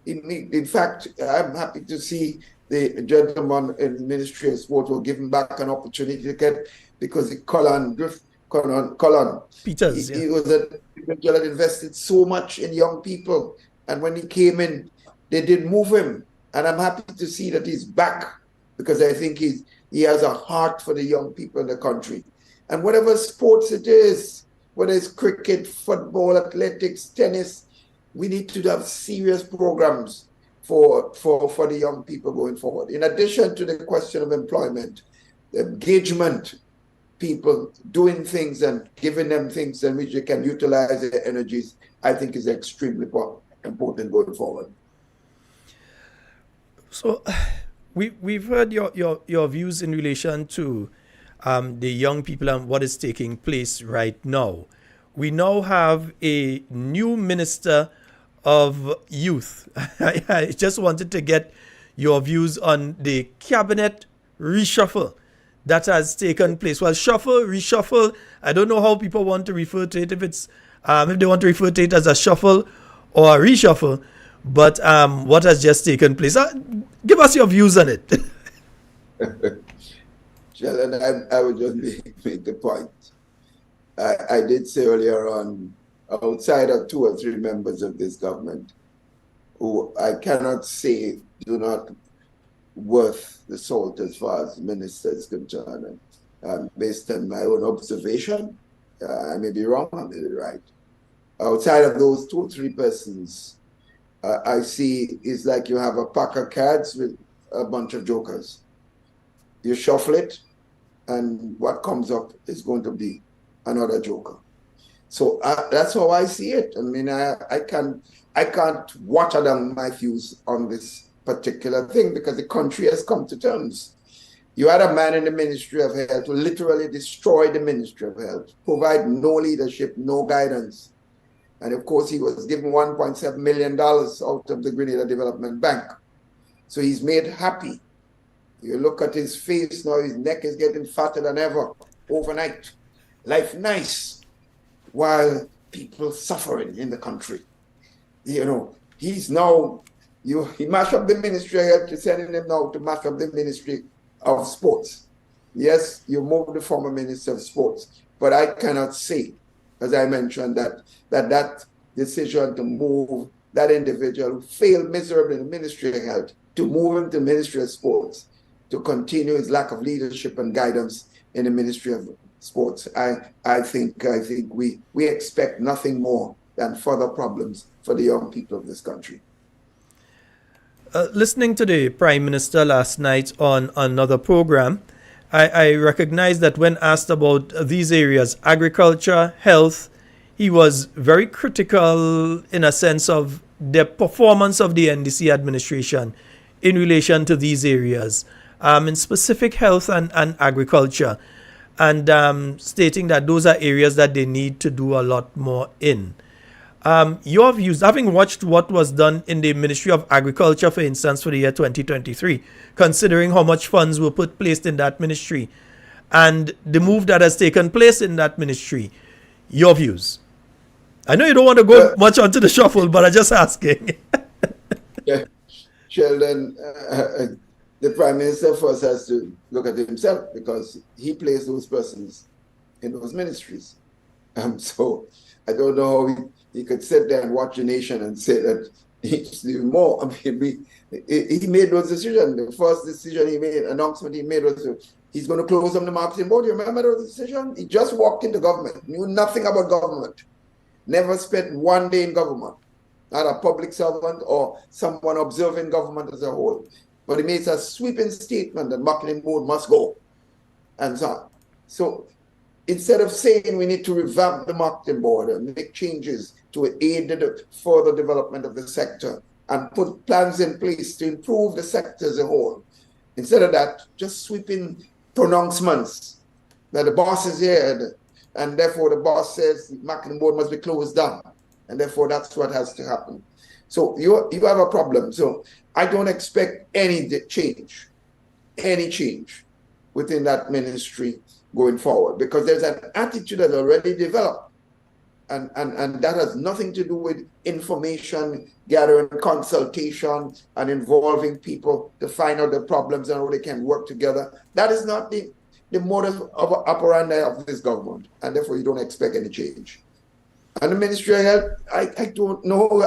In fact, I'm happy to see the gentleman in the Ministry of Sport will give him back an opportunity to get, because Colin Peters, he was an individual that invested so much in young people. And when he came in, they did move him. And I'm happy to see that he's back, because I think he has a heart for the young people in the country. And whatever sports it is, whether it's cricket, football, athletics, tennis, we need to have serious programs for the young people going forward. In addition to the question of employment, engagement, people doing things and giving them things in which they can utilize their energies, I think is extremely important going forward. So We've heard your views in relation to the young people and what is taking place right now. We now have a new minister of youth. I just wanted to get your views on the cabinet reshuffle that has taken place. Well, shuffle, reshuffle. I don't know how people want to refer to it. If they want to refer to it as a shuffle or a reshuffle, but what has just taken place? Give us your views on it. Sheldon, I would just make the point. I did say earlier on, outside of 2 or 3 members of this government, who I cannot say do not worth the salt as far as ministers is concerned. And based on my own observation, I may be wrong, I may be right. Outside of those 2 or 3 persons, I see it's like you have a pack of cards with a bunch of jokers. You shuffle it, and what comes up is going to be another joker. So that's how I see it. I mean, I can't water down my views on this particular thing because the country has come to terms. You had a man in the Ministry of Health who literally destroyed the Ministry of Health, provide no leadership, no guidance. And of course, he was given $1.7 million out of the Grenada Development Bank. So he's made happy. You look at his face now, his neck is getting fatter than ever overnight. Life nice, while people suffering in the country. You know, he's now, he mashed up the Ministry of Health, you're sending him now to mash up the Ministry of Sports. Yes, you moved the former Minister of Sports, but I cannot say, as I mentioned, that decision to move that individual who failed miserably in the Ministry of Health, to move him to the Ministry of Sports, to continue his lack of leadership and guidance in the Ministry of Sports. I think we expect nothing more than further problems for the young people of this country. Listening to the Prime Minister last night on another program, I recognize that when asked about these areas, agriculture, health, he was very critical in a sense of the performance of the NDC administration in relation to these areas, in specific health and agriculture, and stating that those are areas that they need to do a lot more in. Your views, having watched what was done in the Ministry of Agriculture, for instance, for the year 2023, considering how much funds were placed in that ministry and the move that has taken place in that ministry, your views. I know you don't want to go much onto the shuffle, but I'm just asking. Yeah, Sheldon, the Prime Minister first has to look at himself because he placed those persons in those ministries. So I don't know how he could sit there and watch the nation and say that he needs to do more. I mean, he made those decisions. The first decision he made, announcement he made was he's going to close down the marketing board. You remember those decision? He just walked into government, knew nothing about government, never spent one day in government, not a public servant or someone observing government as a whole. But he makes a sweeping statement that marketing board must go, and so on. So instead of saying we need to revamp the marketing board and make changes to aid the further development of the sector and put plans in place to improve the sector as a whole, instead of that, just sweeping pronouncements that the boss is here and therefore the boss says the marketing board must be closed down, and therefore that's what has to happen. So you have a problem. So I don't expect any change within that ministry going forward, because there's an attitude that's already developed, and that has nothing to do with information gathering, consultation, and involving people to find out the problems and how they can work together. That is not the modus operandi of this government, and therefore you don't expect any change. And the Ministry of Health, I don't know,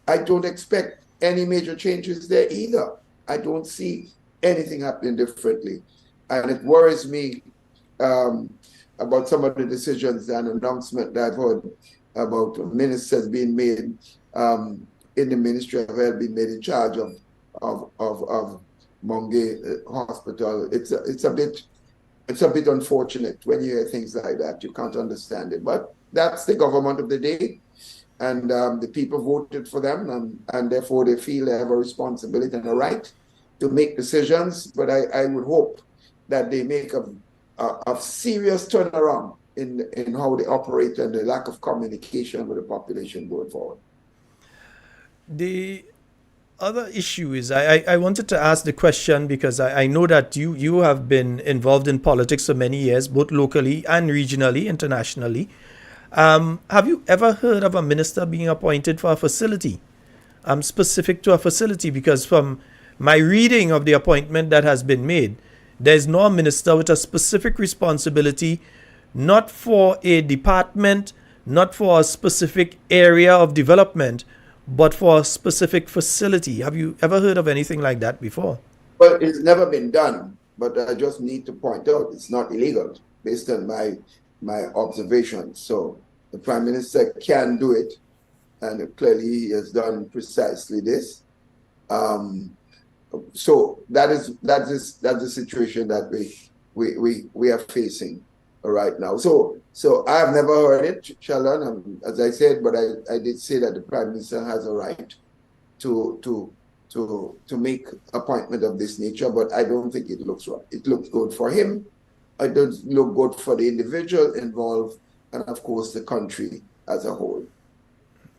I don't expect any major changes there either. I don't see anything happening differently, and it worries me about some of the decisions and announcement that I've heard about ministers being made in the Ministry of Health, being made in charge of Monge Hospital. It's a bit unfortunate when you hear things like that. You can't understand it, but that's the government of the day, and the people voted for them, and therefore they feel they have a responsibility and a right to make decisions, but I would hope that they make a serious turnaround in how they operate and the lack of communication with the population going forward. The other issue is I wanted to ask the question because I know that you have been involved in politics for many years, both locally and regionally, internationally. Have you ever heard of a minister being appointed for a facility, specific to a facility? Because from my reading of the appointment that has been made, there's no minister with a specific responsibility, not for a department, not for a specific area of development, but for a specific facility. Have you ever heard of anything like that before? Well, it's never been done, but I just need to point out it's not illegal based on my observations. So the Prime Minister can do it, and clearly he has done precisely this. So that's the situation that we are facing right now. So I have never heard it, Sheldon, as I said, but I did say that the Prime Minister has a right to make appointment of this nature, but I don't think it looks right. It looks good for him. It does look good for the individual involved, and of course the country as a whole.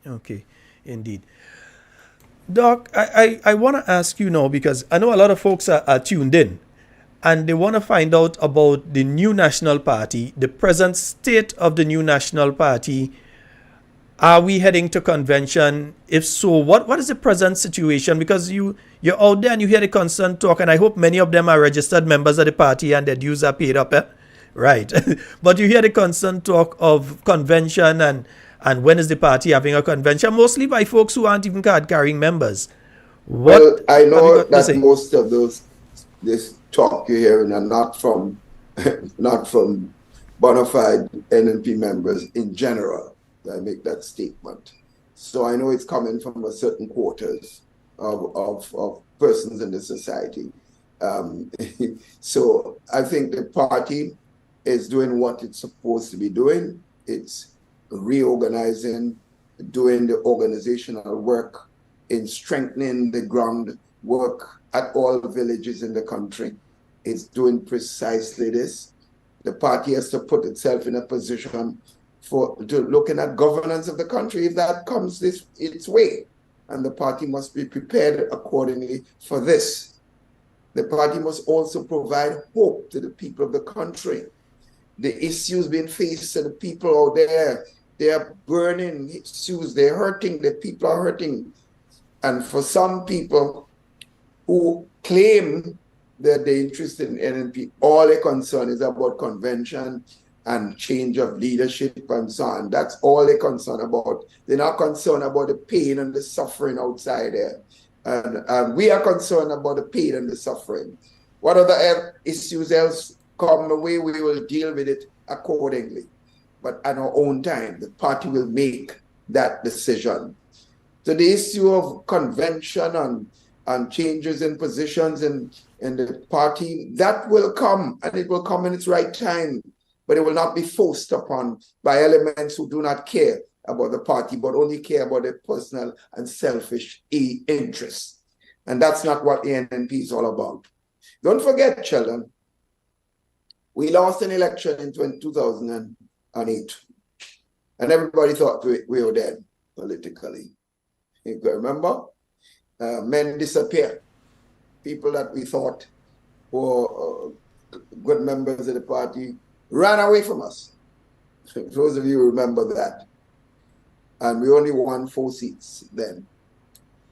Okay, indeed. Doc, I want to ask you now, because I know a lot of folks are tuned in and they want to find out about the new National Party, the present state of the new National Party. Are we heading to convention? If so, what is the present situation? Because you're out there and you hear the constant talk, and I hope many of them are registered members of the party and their dues are paid up, right? But you hear the constant talk of convention and when is the party having a convention, mostly by folks who aren't even card-carrying members. Well, I know that most of this talk you're hearing are not from bona fide NNP members in general. I make that statement. So I know it's coming from a certain quarters of persons in the society. So I think the party is doing what it's supposed to be doing. It's reorganizing, doing the organizational work in strengthening the groundwork at all villages in the country. It's doing precisely this. The party has to put itself in a position to looking at governance of the country if that comes its way. And the party must be prepared accordingly for this. The party must also provide hope to the people of the country. The issues being faced to the people out there, they are burning issues, they're hurting, the people are hurting. And for some people who claim that they're interested in NNP, all their concern is about convention and change of leadership and so on. That's all they're concerned about. They're not concerned about the pain and the suffering outside there. And we are concerned about the pain and the suffering. What other issues else come away, we will deal with it accordingly. But at our own time, the party will make that decision. So the issue of convention and changes in positions in the party, that will come, and it will come in its right time. But it will not be forced upon by elements who do not care about the party, but only care about their personal and selfish interests. And that's not what the NNP is all about. Don't forget, Sheldon, we lost an election in 2008, and everybody thought we were dead politically. You can remember? Men disappeared. People that we thought were good members of the party ran away from us. Those of you remember that. And we only won 4 seats then.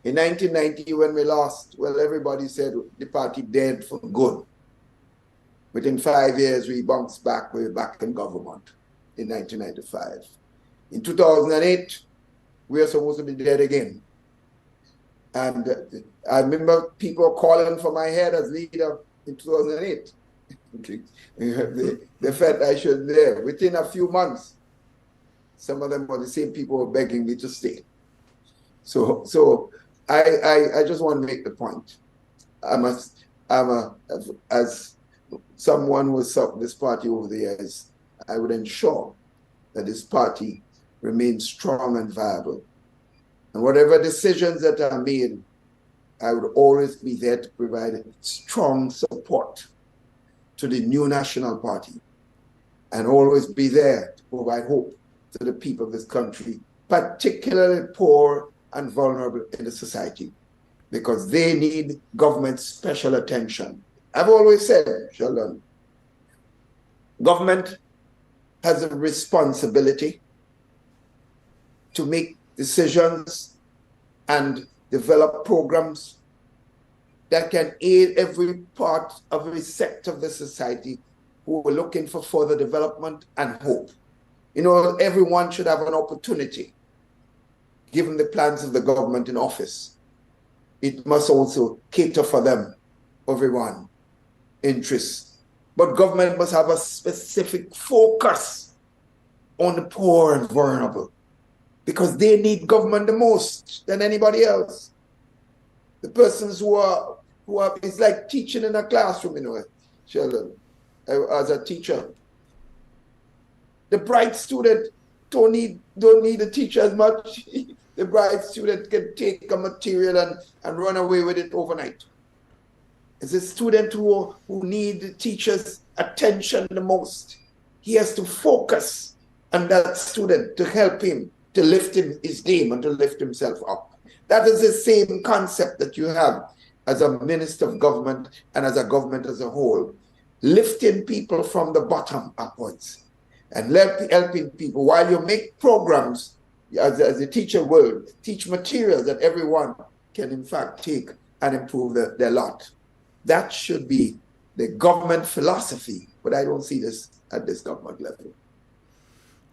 In 1990, when we lost, well, everybody said the party dead for good. Within 5 years, we bounced back. We were back in government in 1995. In 2008, we were supposed to be dead again. And I remember people calling for my head as leader in 2008. They felt I should live. Within a few months, some of them were the same people who were begging me to stay. So I just want to make the point. As someone who has served this party over the years, I would ensure that this party remains strong and viable. And whatever decisions that are made I would always be there to provide strong support to the new National Party and always be there to provide hope to the people of this country, particularly poor and vulnerable in the society, because they need government special attention. I've always said, Sheldon, government has a responsibility to make decisions and develop programs that can aid every part of every sector of the society who are looking for further development and hope. You know, everyone should have an opportunity, given the plans of the government in office. It must also cater for them, everyone, interests. But government must have a specific focus on the poor and vulnerable, because they need government the most than anybody else. The persons who are it's like teaching in a classroom, you know, Sheldon, as a teacher. The bright student don't need a teacher as much. The bright student can take a material and run away with it overnight. It's a student who need the teacher's attention the most. He has to focus on that student to help him, to lift him his game and to lift himself up. That is the same concept that you have as a minister of government and as a government as a whole, lifting people from the bottom upwards and helping people while you make programs as a teacher will teach materials that everyone can in fact take and improve their lot. That should be the government philosophy, but I don't see this at this government level.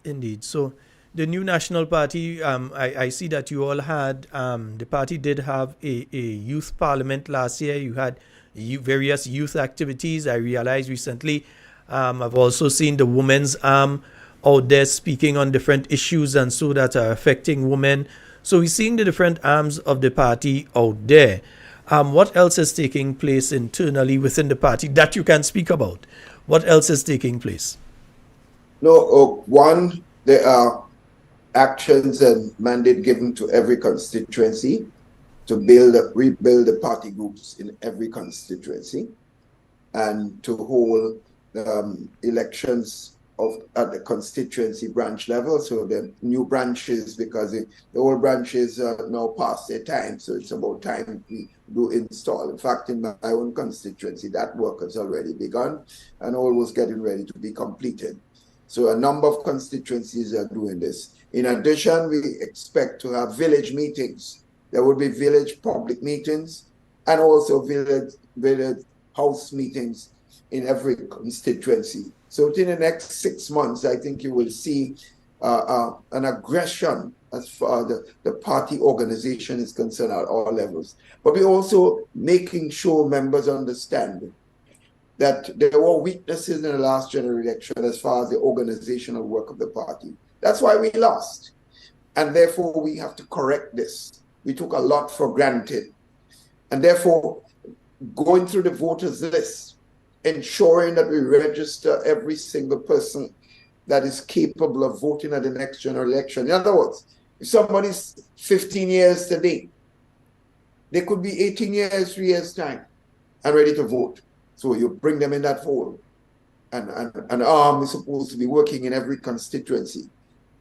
Indeed. So the new National Party, I see that you all had, the party did have a youth parliament last year. You had various youth activities. I realized recently, I've also seen the women's arm out there speaking on different issues and so that are affecting women. So we're seeing the different arms of the party out there. What else is taking place internally within the party that you can speak about? What else is taking place? No, one, there are actions and mandate given to every constituency to rebuild the party groups in every constituency and to hold elections at the constituency branch level. So the new branches, because the old branches are now past their time, so it's about time we do install. In fact, in my own constituency, that work has already begun and all was getting ready to be completed. So a number of constituencies are doing this. In addition, we expect to have village meetings. There will be village public meetings and also village house meetings in every constituency. So within the next 6 months, I think you will see an aggression as far as the party organization is concerned at all levels. But we're also making sure members understand that there were weaknesses in the last general election as far as the organizational work of the party. That's why we lost. And therefore, we have to correct this. We took a lot for granted. And therefore, going through the voters list, ensuring that we register every single person that is capable of voting at the next general election. In other words, if somebody's 15 years today, they could be 18 years, 3 years' time, and ready to vote. So you bring them in that fold. And an arm is supposed to be working in every constituency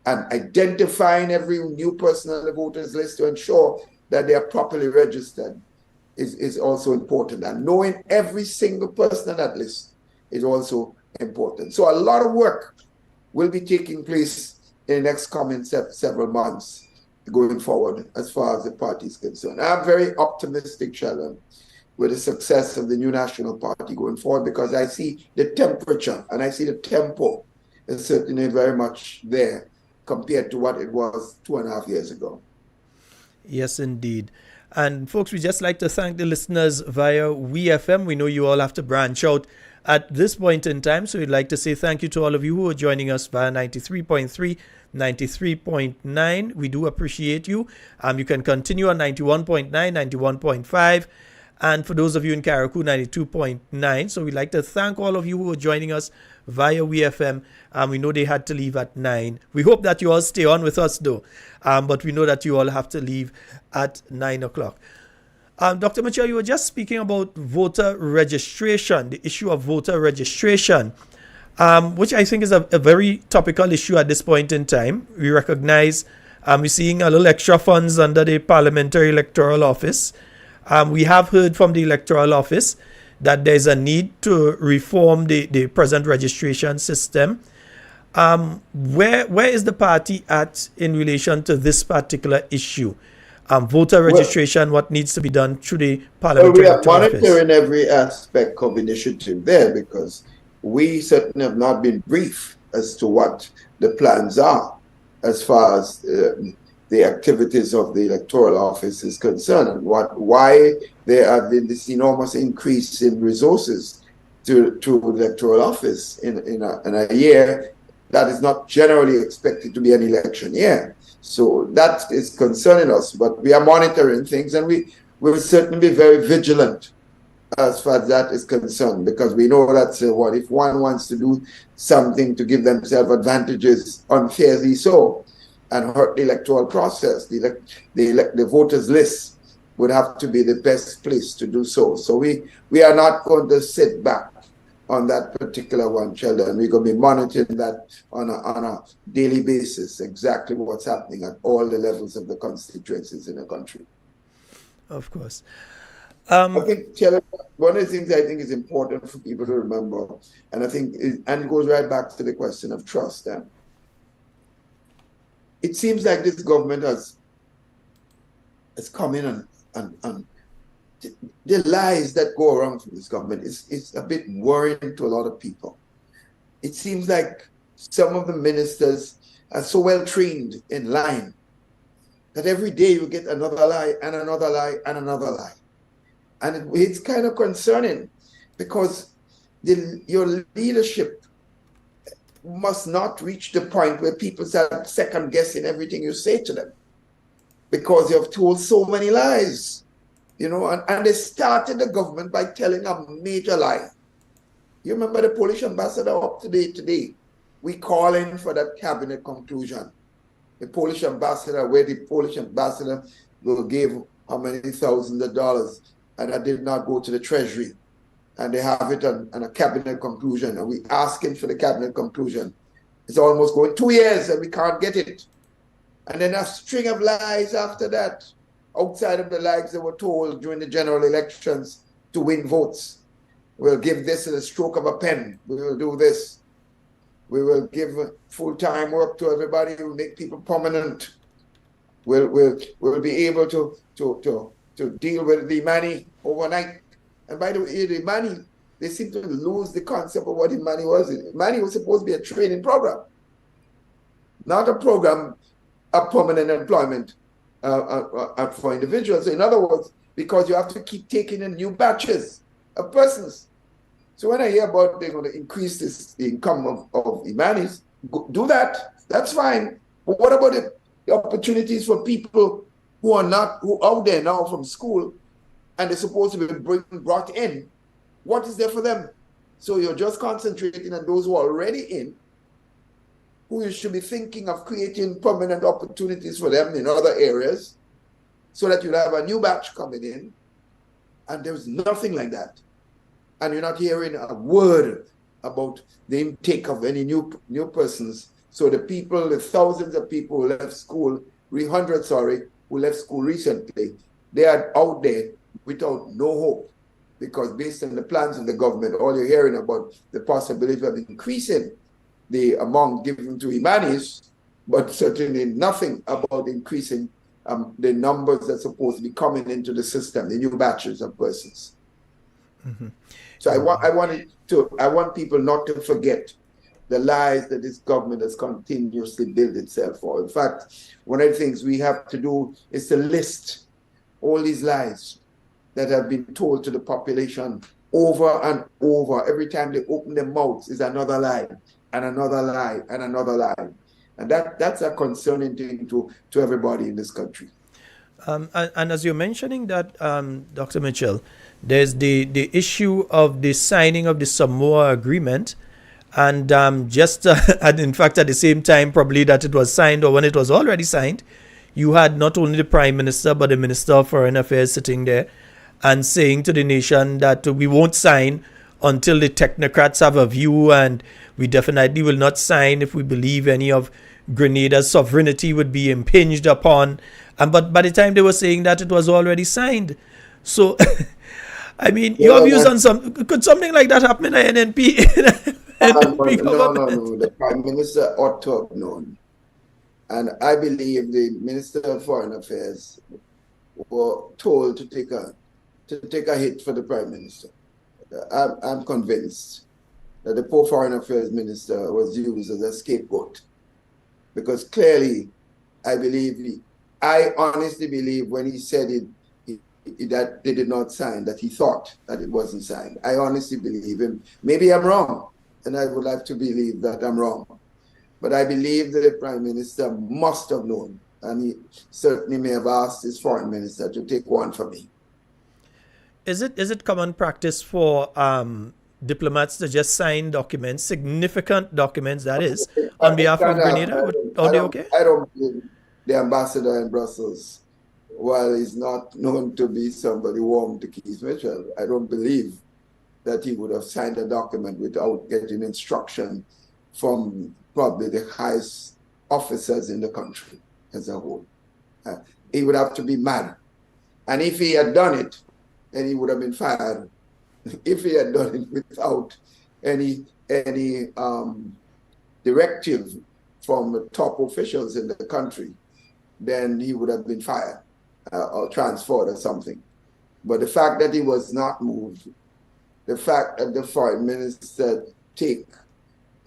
and identifying every new person on the voters list to ensure that they are properly registered is also important. And knowing every single person on that list is also important. So a lot of work will be taking place in the next coming several months going forward as far as the party is concerned. I'm very optimistic, Sheldon, with the success of the new National Party going forward, because I see the temperature and I see the tempo is certainly very much there compared to what it was 2.5 years ago. Yes, indeed. And folks, we just like to thank the listeners via WeFM. We know you all have to branch out at this point in time, so we'd like to say thank you to all of you who are joining us via 93.3, 93.9. We do appreciate you. You can continue on 91.9, 91.5. And for those of you in Carriacou, 92.9. So we'd like to thank all of you who are joining us via WeFM. We know they had to leave at 9. We hope that you all stay on with us though. But we know that you all have to leave at 9 o'clock. Dr. Mitchell, you were just speaking about voter registration, the issue of voter registration, which I think is a very topical issue at this point in time. We recognize we're seeing a little extra funds under the Parliamentary Electoral Office. We have heard from the Electoral Office that there's a need to reform the present registration system. Where is the party at in relation to this particular issue? Voter registration, what needs to be done through the Parliamentary Electoral Office? We are monitoring every aspect of initiative there, because we certainly have not been briefed as to what the plans are as far as the activities of the Electoral Office is concerned, and why there have been this enormous increase in resources to the Electoral Office in a year that is not generally expected to be an election year. So that is concerning us, but we are monitoring things, and we will certainly be very vigilant as far as that is concerned, because we know that if one wants to do something to give themselves advantages unfairly so, and hurt the electoral process, the voters list would have to be the best place to do so. So we are not going to sit back on that particular one, Sheldon. We're going to be monitoring that on a daily basis, exactly what's happening at all the levels of the constituencies in the country. Of course. I think, Sheldon, one of the things I think is important for people to remember, and it goes right back to the question of trust. It seems like this government has come in and the lies that go around from this government is a bit worrying to a lot of people. It seems like some of the ministers are so well trained in lying that every day you get another lie and another lie and another lie. And it's kind of concerning, because your leadership must not reach the point where people start second guessing everything you say to them, because you have told so many lies. And they started the government by telling a major lie. You remember the Polish ambassador up to date today? We call in for that cabinet conclusion. The Polish ambassador, where the Polish ambassador will give how many thousands of dollars, and that did not go to the treasury. And they have it on a cabinet conclusion, and we asking for the cabinet conclusion. It's almost going 2 years and we can't get it. And then a string of lies after that, outside of the lies they were told during the general elections to win votes. We'll give this in a stroke of a pen. We will do this. We will give full-time work to everybody. We'll make people permanent. We'll be able to deal with the money overnight. And by the way, the money, they seem to lose the concept of what the money was. Money was supposed to be a training program, not a program of permanent employment for individuals. So in other words, because you have to keep taking in new batches of persons. So when I hear about they're going to increase the income of Imanis, do that. That's fine. But what about the opportunities for people who are out there now from school and they're supposed to be brought in? What is there for them? So you're just concentrating on those who are already in, who you should be thinking of creating permanent opportunities for them in other areas, so that you'll have a new batch coming in. And there's nothing like that. And you're not hearing a word about the intake of any new persons. So the thousands of people who left school, who left school recently, they are out there without no hope. Because based on the plans of the government, all you're hearing about the possibility of increasing the amount given to Imanis, but certainly nothing about increasing the numbers that's supposed to be coming into the system, the new batches of persons. Mm-hmm. So I want people not to forget the lies that this government has continuously built itself for. In fact, one of the things we have to do is to list all these lies that have been told to the population over and over. Every time they open their mouths is another lie, and another lie, and another lie. And that's a concerning thing to everybody in this country. And as you're mentioning that, Dr. Mitchell, there's the issue of the signing of the Samoa Agreement. And and in fact, at the same time, probably that it was signed, or when it was already signed, you had not only the Prime Minister, but the Minister of Foreign Affairs sitting there, and saying to the nation that we won't sign until the technocrats have a view, and we definitely will not sign if we believe any of Grenada's sovereignty would be impinged upon. But by the time they were saying that, it was already signed. So, I mean, your views on could something like that happen in the NNP? No. The Prime Minister ought to have known. And I believe the Minister of Foreign Affairs were told to take a hit for the Prime Minister. I'm convinced that the poor Foreign Affairs Minister was used as a scapegoat. Because clearly, I honestly believe when he said that they did not sign, that he thought that it wasn't signed. I honestly believe him. Maybe I'm wrong, and I would like to believe that I'm wrong. But I believe that the Prime Minister must have known, and he certainly may have asked his Foreign Minister to take one for me. Is it common practice for diplomats to just sign documents, significant documents, that is, on behalf of Grenada? Are they okay? I don't believe the ambassador in Brussels, while he's not known to be somebody warm to Keith Mitchell, I don't believe that he would have signed a document without getting instruction from probably the highest officers in the country as a whole. He would have to be mad. And if he had done it, then he would have been fired. If he had done it without any directive from the top officials in the country, then he would have been fired or transferred or something. But the fact that he was not moved, the fact that the Foreign Minister take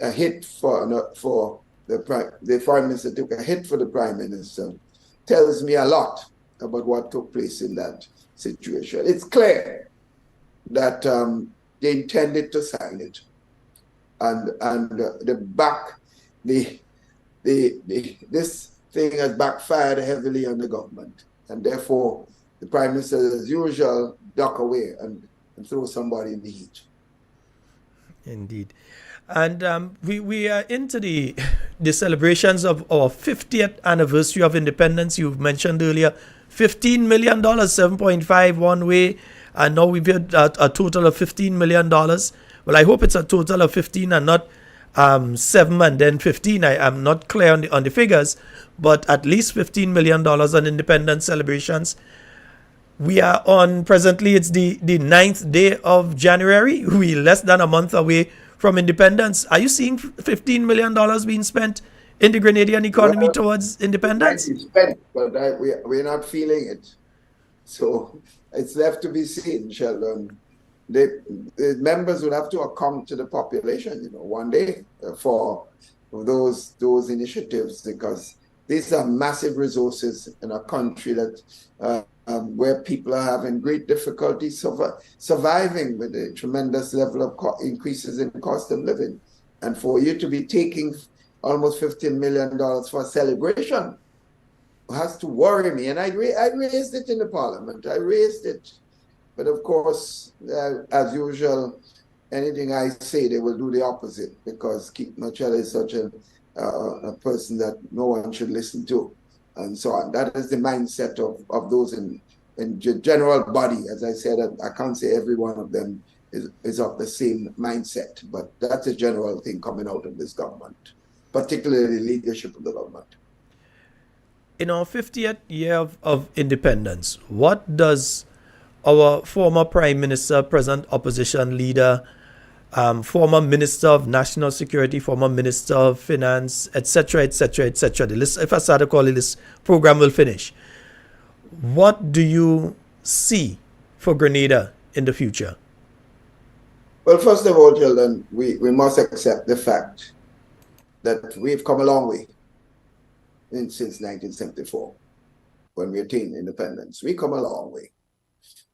a hit for the Foreign Minister took a hit for the Prime Minister tells me a lot about what took place in that situation. It's clear that they intended to sign it, and this thing has backfired heavily on the government, and therefore the Prime Minister, as usual, duck away and throw somebody in the heat. Indeed. And we are into the celebrations of our 50th anniversary of independence. You've mentioned earlier, $15 million, 7.5 one way, and now we've had a total of $15 million. Well, I hope it's a total of 15 and not 7 and then 15. I'm not clear on the figures, but at least $15 million on independence celebrations. We are on, presently, it's the 9th day of January. We're less than a month away from independence. Are you seeing $15 million being spent in the Grenadian economy towards independence? It's spent, but we're not feeling it. So it's left to be seen, Sheldon. The members will have to account to the population, one day for those initiatives, because these are massive resources in a country that where people are having great difficulty surviving with a tremendous level of increases in cost of living. And for you to be taking almost $15 million for a celebration has to worry me. And I raised it in the parliament. I raised it. But of course, as usual, anything I say, they will do the opposite, because Keith Mitchell is such a person that no one should listen to, and so on. That is the mindset of those in the general body. As I said, I can't say every one of them is of the same mindset, but that's a general thing coming out of this government, particularly the leadership of the government. In our 50th year of independence, what does our former Prime Minister, present opposition leader, former Minister of National Security, former Minister of Finance, etc., etc., etc. The list, if I start to call it, this program will finish. What do you see for Grenada in the future? Well, first of all, children, we must accept the fact that we've come a long way since 1974, when we attained independence. We come a long way.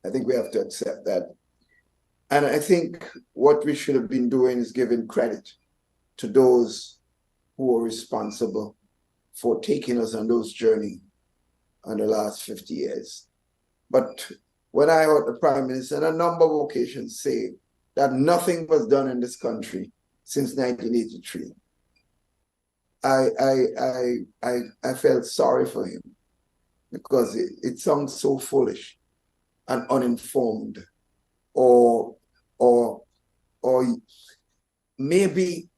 I think we have to accept that. And I think what we should have been doing is giving credit to those who are responsible for taking us on those journey on the last 50 years. But when I heard the Prime Minister on a number of occasions say that nothing was done in this country since 1983, I felt sorry for him, because it sounds so foolish. and uninformed, or maybe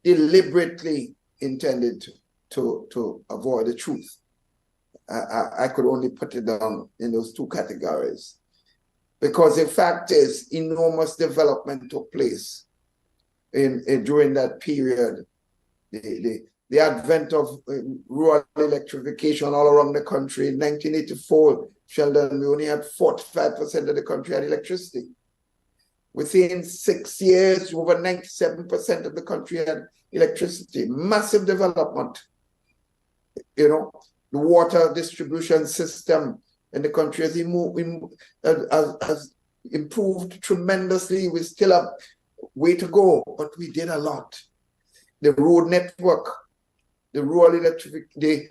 deliberately intended to avoid the truth. I could only put it down in those two categories. Because the fact is, enormous development took place during that period. The advent of rural electrification all around the country. In 1984, Sheldon, we only had 45% of the country had electricity. Within 6 years, over 97% of the country had electricity. Massive development. You know, the water distribution system in the country has improved tremendously. We still have way to go, but we did a lot. The road network, the rural electric, the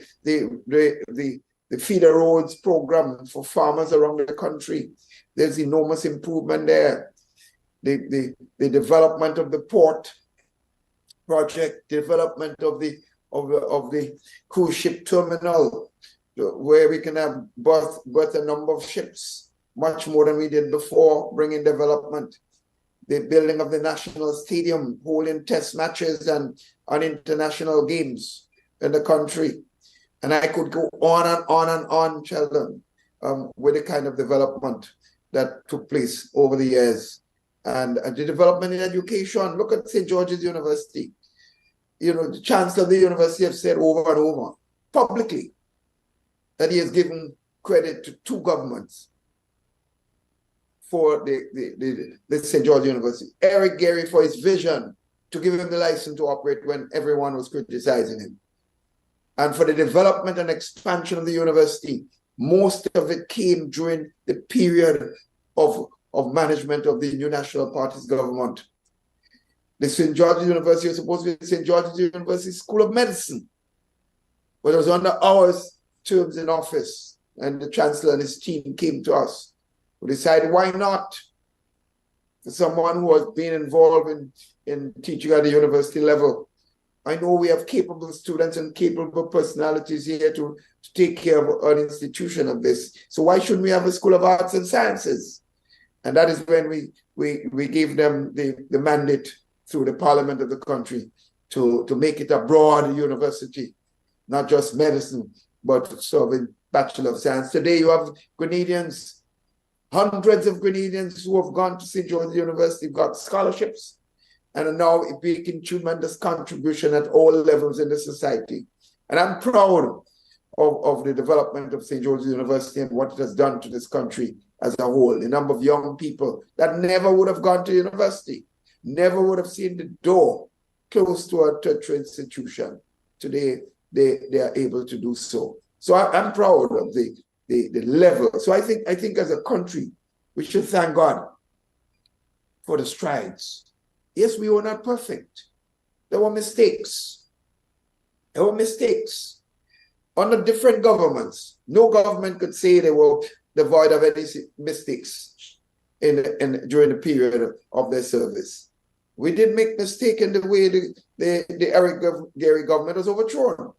feeder roads program for farmers around the country. There's enormous improvement there. The development of the port project, development of the cruise ship terminal, where we can have berth a number of ships, much more than we did before, bringing development. The building of the national stadium, holding test matches and international games in the country. And I could go on and on and on, Sheldon, with the kind of development that took place over the years. And the development in education, look at St. George's University. You know, the Chancellor of the university has said over and over, publicly, that he has given credit to two governments for the St. George University. Eric Gary for his vision to give him the license to operate when everyone was criticizing him. And for the development and expansion of the university, most of it came during the period of management of the New National Party's government. The St. George's University was supposed to be St. George's University School of Medicine, but it was under our terms in office, and the Chancellor and his team came to us. We decided, why not? For someone who has been involved in teaching at the university level, I know we have capable students and capable personalities here to take care of an institution of this. So why shouldn't we have a School of Arts and Sciences? And that is when we gave them the mandate through the parliament of the country to make it a broad university, not just medicine, but serving Bachelor of Science. Today you have Grenadians, hundreds of Grenadians who have gone to St. George's University, got scholarships, and are now making tremendous contribution at all levels in the society. And I'm proud of the development of St. George's University and what it has done to this country as a whole. The number of young people that never would have gone to university, never would have seen the door close to a tertiary institution. Today, they are able to do so. So I'm proud of the level. So I think as a country, we should thank God for the strides. Yes, we were not perfect. There were mistakes. There were mistakes. Under different governments, no government could say they were devoid of any mistakes during the period of their service. We did make mistake in the way the Eric Gary government was overthrown.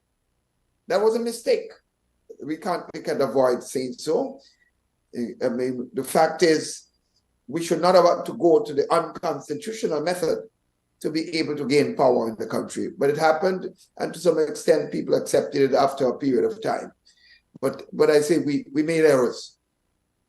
That was a mistake. We can't avoid saying so. I mean, the fact is, we should not have had to go to the unconstitutional method to be able to gain power in the country. But it happened, and to some extent, people accepted it after a period of time. But I say we made errors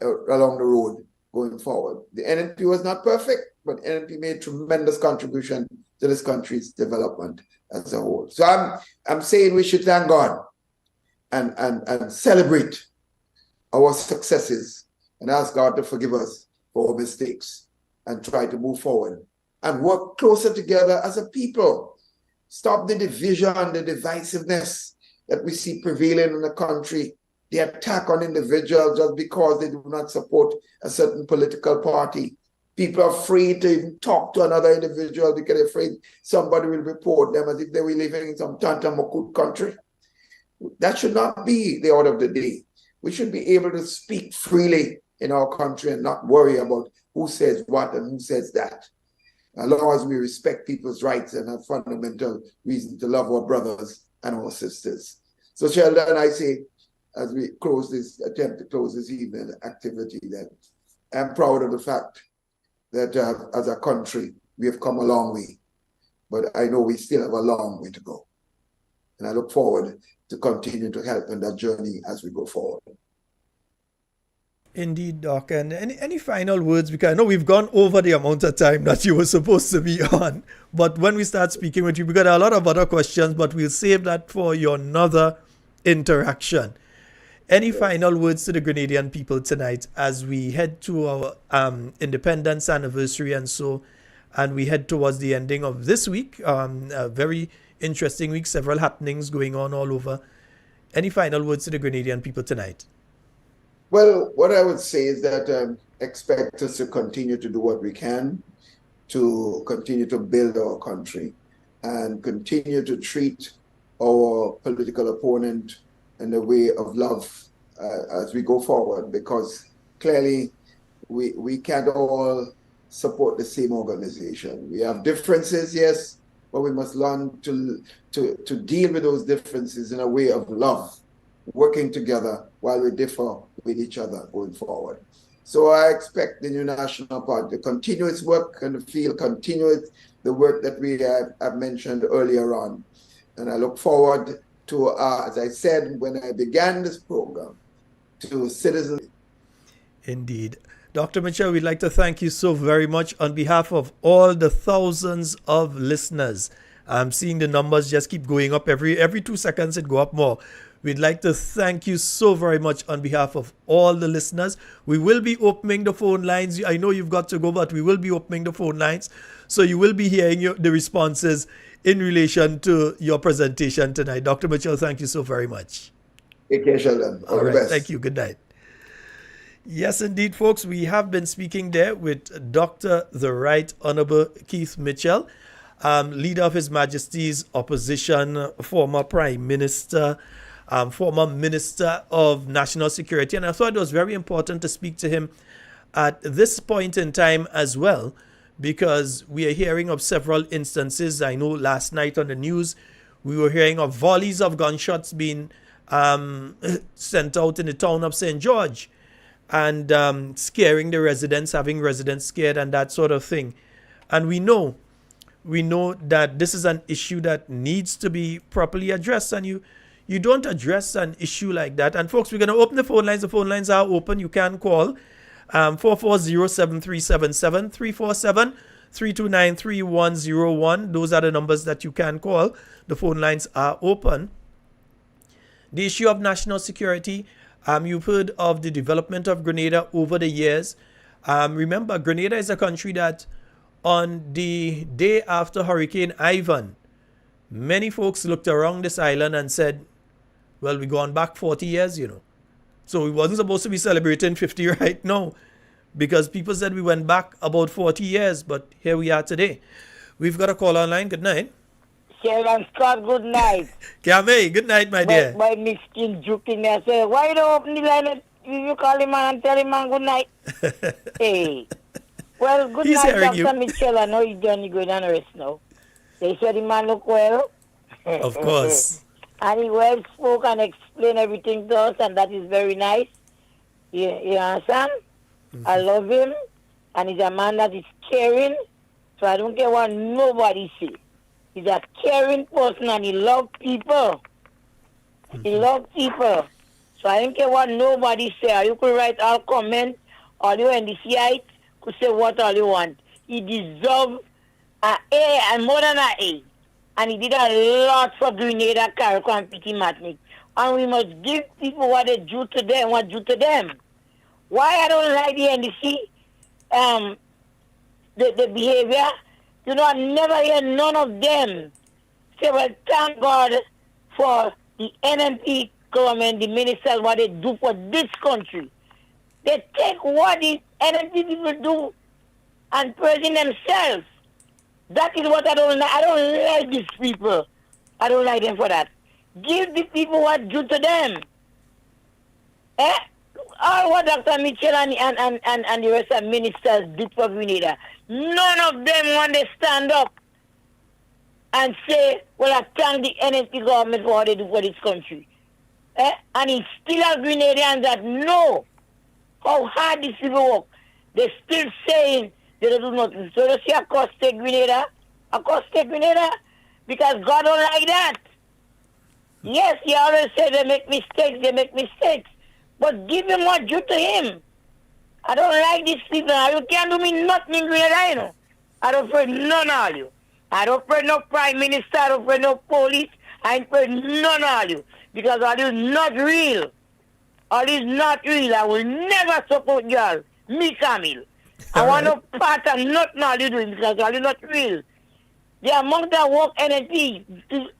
along the road going forward. The NNP was not perfect, but NNP made tremendous contribution to this country's development as a whole. So I'm saying we should thank God and celebrate our successes and ask God to forgive us for our mistakes and try to move forward and work closer together as a people. Stop the division, the divisiveness that we see prevailing in the country, the attack on individuals just because they do not support a certain political party. People are afraid to even talk to another individual because they're afraid somebody will report them as if they were living in some Tantamakut country. That should not be the order of the day. We should be able to speak freely in our country and not worry about who says what and who says that. As long as we respect people's rights and have fundamental reason to love our brothers and our sisters. So Sheldon, I say, as we close this, attempt to close this evening activity, that I'm proud of the fact that as a country, we have come a long way, but I know we still have a long way to go. And I look forward to continue to help in that journey as we go forward. Indeed, Doc. And any final words? Because I know we've gone over the amount of time that you were supposed to be on. But when we start speaking with you, we got a lot of other questions, but we'll save that for your another interaction. Any final words to the Grenadian people tonight as we head to our independence anniversary and we head towards the ending of this week? A very interesting week, several happenings going on all over. Any final words to the Grenadian people tonight? Well, what I would say is that expect us to continue to do what we can to continue to build our country and continue to treat our political opponent in a way of love as we go forward, because clearly we can't all support the same organization. We have differences, yes, but we must learn to deal with those differences in a way of love, working together while we differ with each other going forward. So I expect the New National Party to continue its work and the field, continue the work that we have mentioned earlier on. And I look forward to, as I said when I began this program, to citizens. Indeed. Dr. Mitchell, we'd like to thank you so very much on behalf of all the thousands of listeners. I'm seeing the numbers just keep going up. Every 2 seconds it go up more. We'd like to thank you so very much on behalf of all the listeners. We will be opening the phone lines. I know you've got to go, but we will be opening the phone lines. So you will be hearing the responses in relation to your presentation tonight. Dr. Mitchell, thank you so very much. Take care, Sheldon. All the best. Thank you. Good night. Yes, indeed, folks. We have been speaking there with Dr. the Right Honorable Keith Mitchell, leader of His Majesty's Opposition, former Prime Minister, former Minister of National Security. And I thought it was very important to speak to him at this point in time as well, because we are hearing of several instances. I know last night on the news, we were hearing of volleys of gunshots being sent out in the town of St. George and scaring the residents, having residents scared and that sort of thing. And we know that this is an issue that needs to be properly addressed, and you don't address an issue like that. And folks, we're going to open the phone lines. The phone lines are open. You can call 440-7377, 347-329-3101. Those are the numbers that you can call. The phone lines are open. The issue of national security, you've heard of the development of Grenada over the years. Remember, Grenada is a country that on the day after Hurricane Ivan, many folks looked around this island and said, well, we're going back 40 years, So we wasn't supposed to be celebrating 50 right now, because people said we went back about 40 years, but here we are today. We've got a call online. Good night. Sheldon Scott, good night. Kame, good night, my dear. My miskin joking there say, why don't open the line? You call him and tell him good night. Hey. Well, good He's night, hearing Dr. you. Mitchell. I know you're done, you go down and rest now. They said the man look well. Of course. And he well spoke and explained everything to us, and that is very nice. You understand? Mm-hmm. I love him, and he's a man that is caring, so I don't care what nobody say. He's a caring person and he loves people. Mm-hmm. He loves people. So I don't care what nobody say. You could write all comment, all you NDCite could say what all you want. He deserves an A and more than an A. And he did a lot for Grenada, Carriacou, and Petit Martinique. And we must give people what they due to them, what due to them. Why I don't like the NDC, the behavior, I never hear none of them say, well, thank God for the NMP government, the ministers, what they do for this country. They take what the NMP people do and praising themselves. That is what I don't like. I don't like these people. I don't like them for that. Give the people what due to them. All what Dr. Mitchell and the rest of ministers did for Grenada, none of them want to stand up and say, well, I thank the NSP government for what they do for this country. And it's still a Grenadians that know how hard these people work. They're still saying they don't do nothing. So you see a Costa Grenada? A Costa Grenada? Because God don't like that. Yes, he always say they make mistakes. But give him what due to him. I don't like these people. You can't do me nothing in Grenada, you know. I don't pray none of you. I don't pray no prime minister, I don't pray no police. I ain't pray none of you. Because all is not real. All is not real. I will never support y'all. Me, Camille. I want no part of nothing all you doing because all is not real. The amount of work NNP,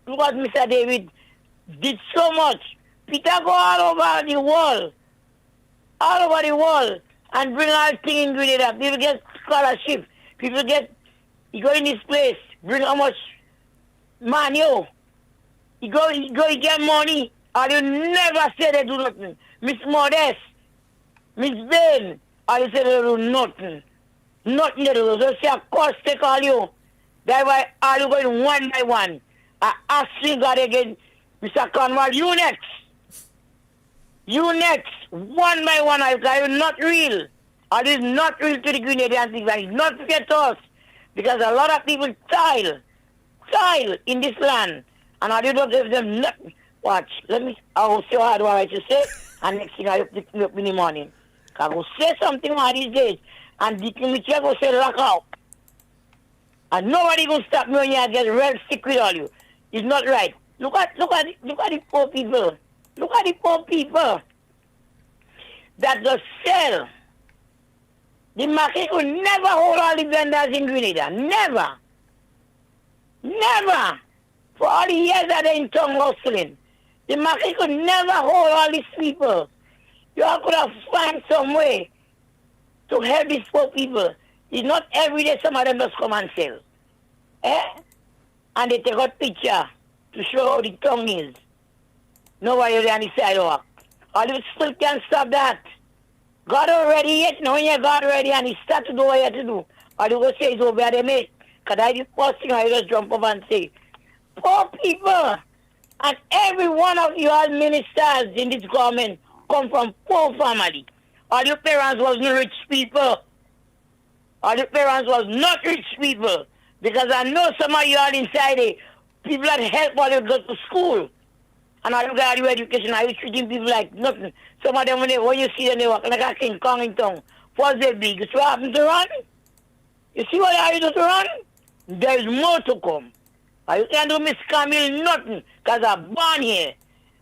look at Mr. David, did so much. Peter go all over the world. All over the world. And bring all things in Grenada. People get scholarship. People get, you go in this place, bring how much money. You go, you get money. Or you never say they do nothing. Miss Modest, Miss Ben, or you say they do nothing. Nothing they do. So say a course take all you. That's why all you going one by one. I ask God again, Mr. Cornwall, you next. You next. One by one, you're not real. Or it's not real to the Grenadian things. And it's not fair to us. Because a lot of people tile in this land. And I don't give them nothing. Watch, I will say what I to say. And next thing I pick me up in the morning. I will say something one of these days. And the committee will say lock out. And nobody will stop me when you get real sick with all you. It's not right. Look at the poor people. Look at the poor people that just sell. The market will never hold all the vendors in Grenada. Never. Never. For all the years that they're in tongue hustling. The market could never hold all these people. You all could have found some way to help these poor people. It's not every day some of them just come and sell. And they take out picture to show how the tongue is. Nobody on the sidewalk. All you still can't stop that. God already yet, now when you God ready and he start to do what you have to do. All you go say is over there, mate. Because I the first thing I just jump up and say, poor people. And every one of you all ministers in this government come from poor family. All your parents wasn't rich people. All your parents was not rich people. Because I know some of you all inside there, people that help while you go to school. And all you got your education, are you treating people like nothing? Some of them, when you see them, they walk like a King Kong in town. What's they big? So what happened to run? You see what are you do to run? There is more to come. You can't do Miss Camille nothing, because I'm born here.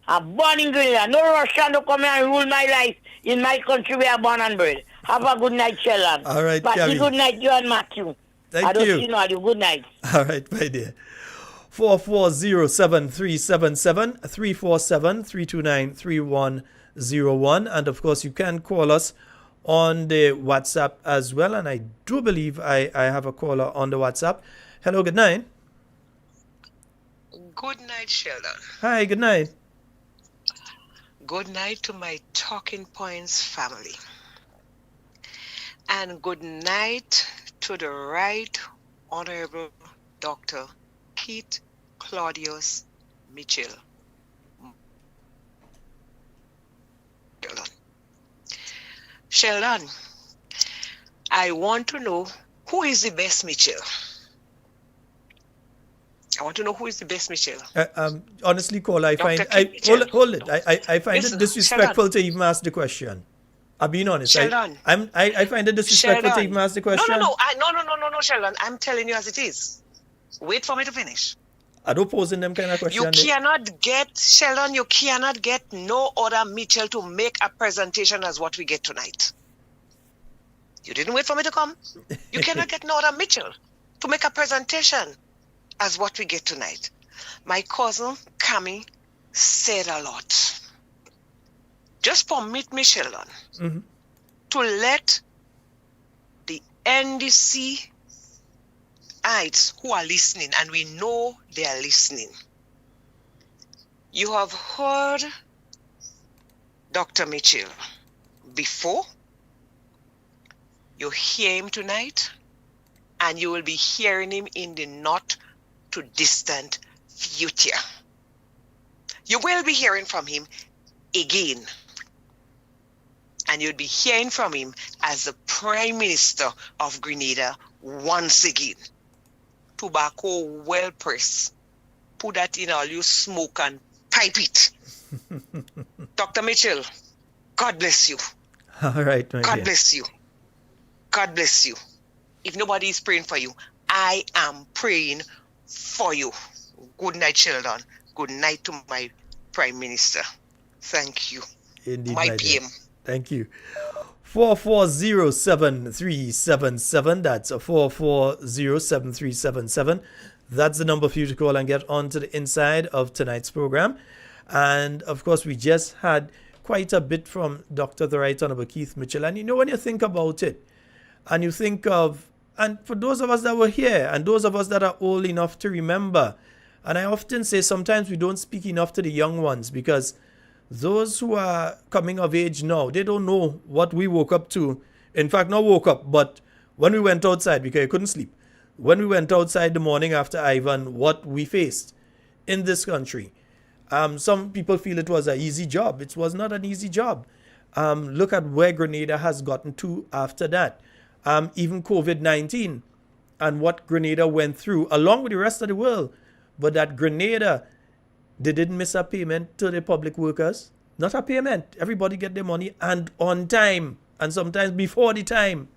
I'm born in Grenada. No Russian to come here and rule my life in my country where I'm born and bred. Have a good night, Sheldon. All right, but Carrie. good night, you and Matthew. Thank I don't you. see no you. Good night. All right, my dear. 4407377 347-329-3101. And of course, you can call us on the WhatsApp as well. And I do believe I have a caller on the WhatsApp. Hello, good night. Good night, Sheldon. Hi, good night. Good night to my Talking Points family. And good night to the Right Honorable Dr. Keith Claudius Mitchell. Sheldon, I want to know who is the best Mitchell. I want to know who is the best Mitchell. Honestly, caller, I find hold it. I find it disrespectful Sheldon. To even ask the question. I'm being honest. Sheldon, I find it disrespectful Sheldon. To even ask the question. No, Sheldon. I'm telling you as it is. Wait for me to finish. I don't pose in them kind of questions. You cannot get, Sheldon, you cannot get no other Mitchell to make a presentation as what we get tonight. You didn't wait for me to come. You cannot get no other Mitchell to make a presentation as what we get tonight. My cousin, Cami, said a lot. Just permit me, Sheldon, to let the NDC who are listening, and we know they are listening. You have heard Dr. Mitchell before. You hear him tonight, and you will be hearing him in the not too distant future. You will be hearing from him again. and you'd be hearing from him as the Prime Minister of Grenada once again. Tobacco well pressed. Put that in all you smoke and pipe it. Dr. Mitchell, God bless you. All right, my God dear. bless you. God bless you. If nobody is praying for you, I am praying for you. Good night, Sheldon. Good night to my Prime Minister. Thank you. Indeed, My my dear. PM. Thank you. 4407377. That's a 4407377. That's the number for you to call and get onto the inside of tonight's program. And of course, we just had quite a bit from Dr. the Right Honorable Keith Mitchell. And you know, when you think about it, and you think of, and for those of us that were here, and those of us that are old enough to remember, and I often say sometimes we don't speak enough to the young ones, because those who are coming of age now, they don't know what we woke up to. In fact, not woke up, but when we went outside, because I couldn't sleep, when we went outside the morning after Ivan, what we faced in this country. Some people feel it was an easy job. It was not an easy job. Look at where Grenada has gotten to after that. Even COVID-19 and what Grenada went through, along with the rest of the world. But that Grenada, they didn't miss a payment to the public workers. Not a payment. Everybody get their money and on time. And sometimes before the time.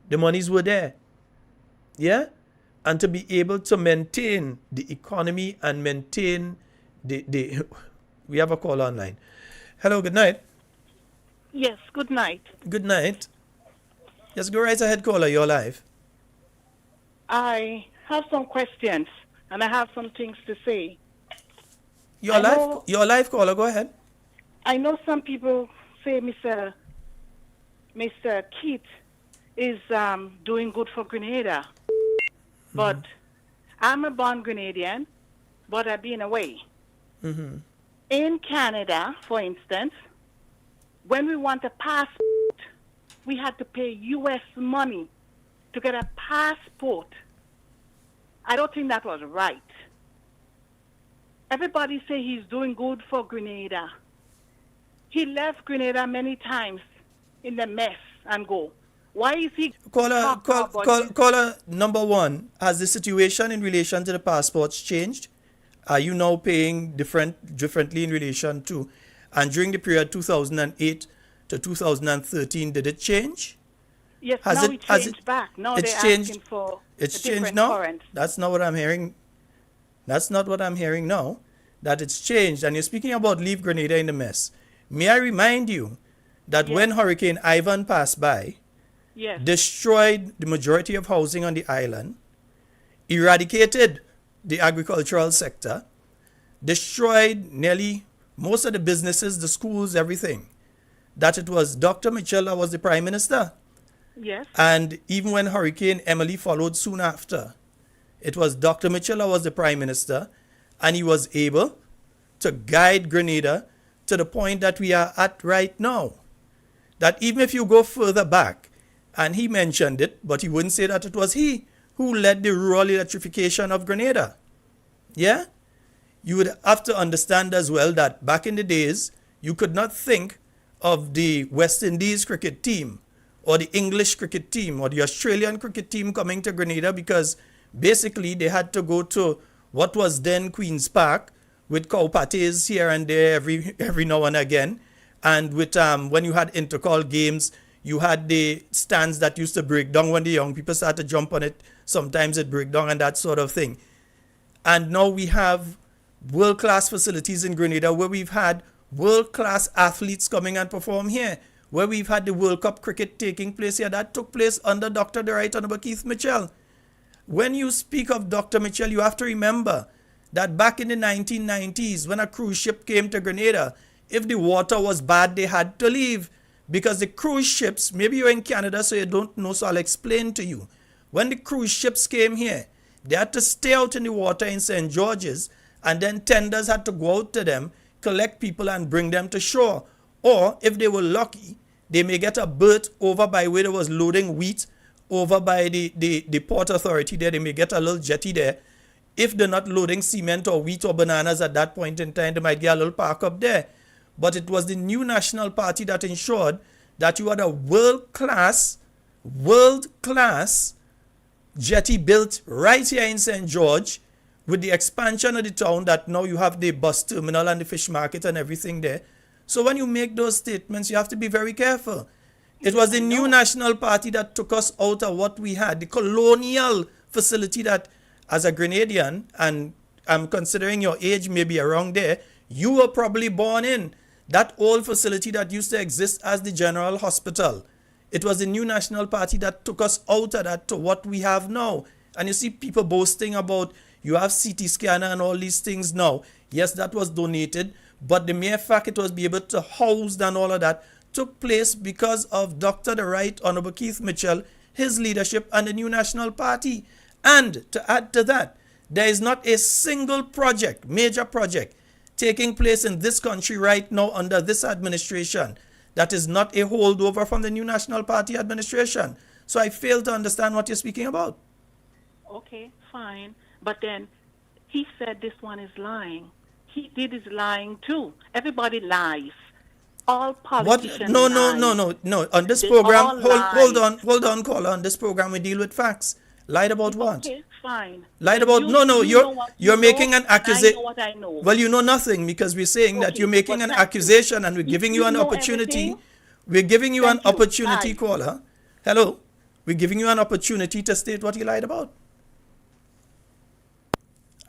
The monies were there. Yeah? And to be able to maintain the economy and maintain the we have a call online. Hello, good night. Yes, good night. Good night. Yes, go right ahead, caller. You're live. I have some questions and I have some things to say. You're live, caller. Go ahead. I know some people say Mr. Keith is doing good for Grenada, but I'm a born Grenadian, but I've been away. Mm-hmm. In Canada, for instance, when we want a passport, we had to pay U.S. money to get a passport. I don't think that was right. Everybody say he's doing good for Grenada. He left Grenada many times in the mess and go. Why is he... Caller number one, has the situation in relation to the passports changed? Are you now paying differently in relation to... And during the period 2008 to 2013, did it change? Yes, now it changed back. Now they're asking for it's a changed different now? currency. That's not what I'm hearing. That's not what I'm hearing now. That it's changed. And you're speaking about leave Grenada in the mess. May I remind you that when Hurricane Ivan passed by, destroyed the majority of housing on the island, eradicated the agricultural sector, destroyed nearly most of the businesses, the schools, everything, that it was Dr. Mitchell that was the Prime Minister. Yes. And even when Hurricane Emily followed soon after, it was Dr. Mitchell that was the Prime Minister, and he was able to guide Grenada to the point that we are at right now. That even if you go further back, and he mentioned it, but he wouldn't say that it was he who led the rural electrification of Grenada. Yeah? You would have to understand as well that back in the days, you could not think of the West Indies cricket team or the English cricket team or the Australian cricket team coming to Grenada, because basically they had to go to what was then Queen's Park with cow patties here and there every now and again. And with when you had intercall games, you had the stands that used to break down when the young people started to jump on it. Sometimes it break down and that sort of thing. And now we have world-class facilities in Grenada where we've had world-class athletes coming and perform here, where we've had the World Cup cricket taking place here. That took place under Dr. the Right Honorable Keith Mitchell. When you speak of Dr. Mitchell, you have to remember that back in the 1990s, when a cruise ship came to Grenada, if the water was bad, they had to leave. Because the cruise ships, maybe you're in Canada so you don't know, so I'll explain to you. When the cruise ships came here, they had to stay out in the water in St. George's, and then tenders had to go out to them, collect people and bring them to shore. Or, if they were lucky, they may get a berth over by where they was loading wheat, over by the port authority there. They may get a little jetty there. If they're not loading cement or wheat or bananas at that point in time, they might get a little park up there. but it was the new National Party that ensured that you had a world-class jetty built right here in St. George, with the expansion of the town, that now you have the bus terminal and the fish market and everything there. So when you make those statements, you have to be very careful. It was the new National Party that took us out of what we had, the colonial facility that, as a Grenadian, and I'm considering your age maybe around there, you were probably born in that old facility that used to exist as the General Hospital. It was the new National Party that took us out of that to what we have now. And you see people boasting about you have CT scanner and all these things now. Yes, that was donated, but the mere fact it was be able to house and all of that took place because of Dr. the Right Honorable Keith Mitchell, his leadership, and the new National Party. And to add to that, there is not a single project, major project, taking place in this country right now under this administration that is not a holdover from the new National Party administration. So I fail to understand what you're speaking about. Okay, fine. But then he said this one is lying. He did his lying too. Everybody lies. All politicians No. On this program, hold on, caller. On this program, we deal with facts. Lied about what? Okay, fine. Lied about you're making an accusation. I know what I know. Well, you know nothing, because we're saying that you're making an accusation and we're giving you an opportunity. Everything? We're giving you an opportunity, Bye. caller. Hello. We're giving you an opportunity to state what you lied about.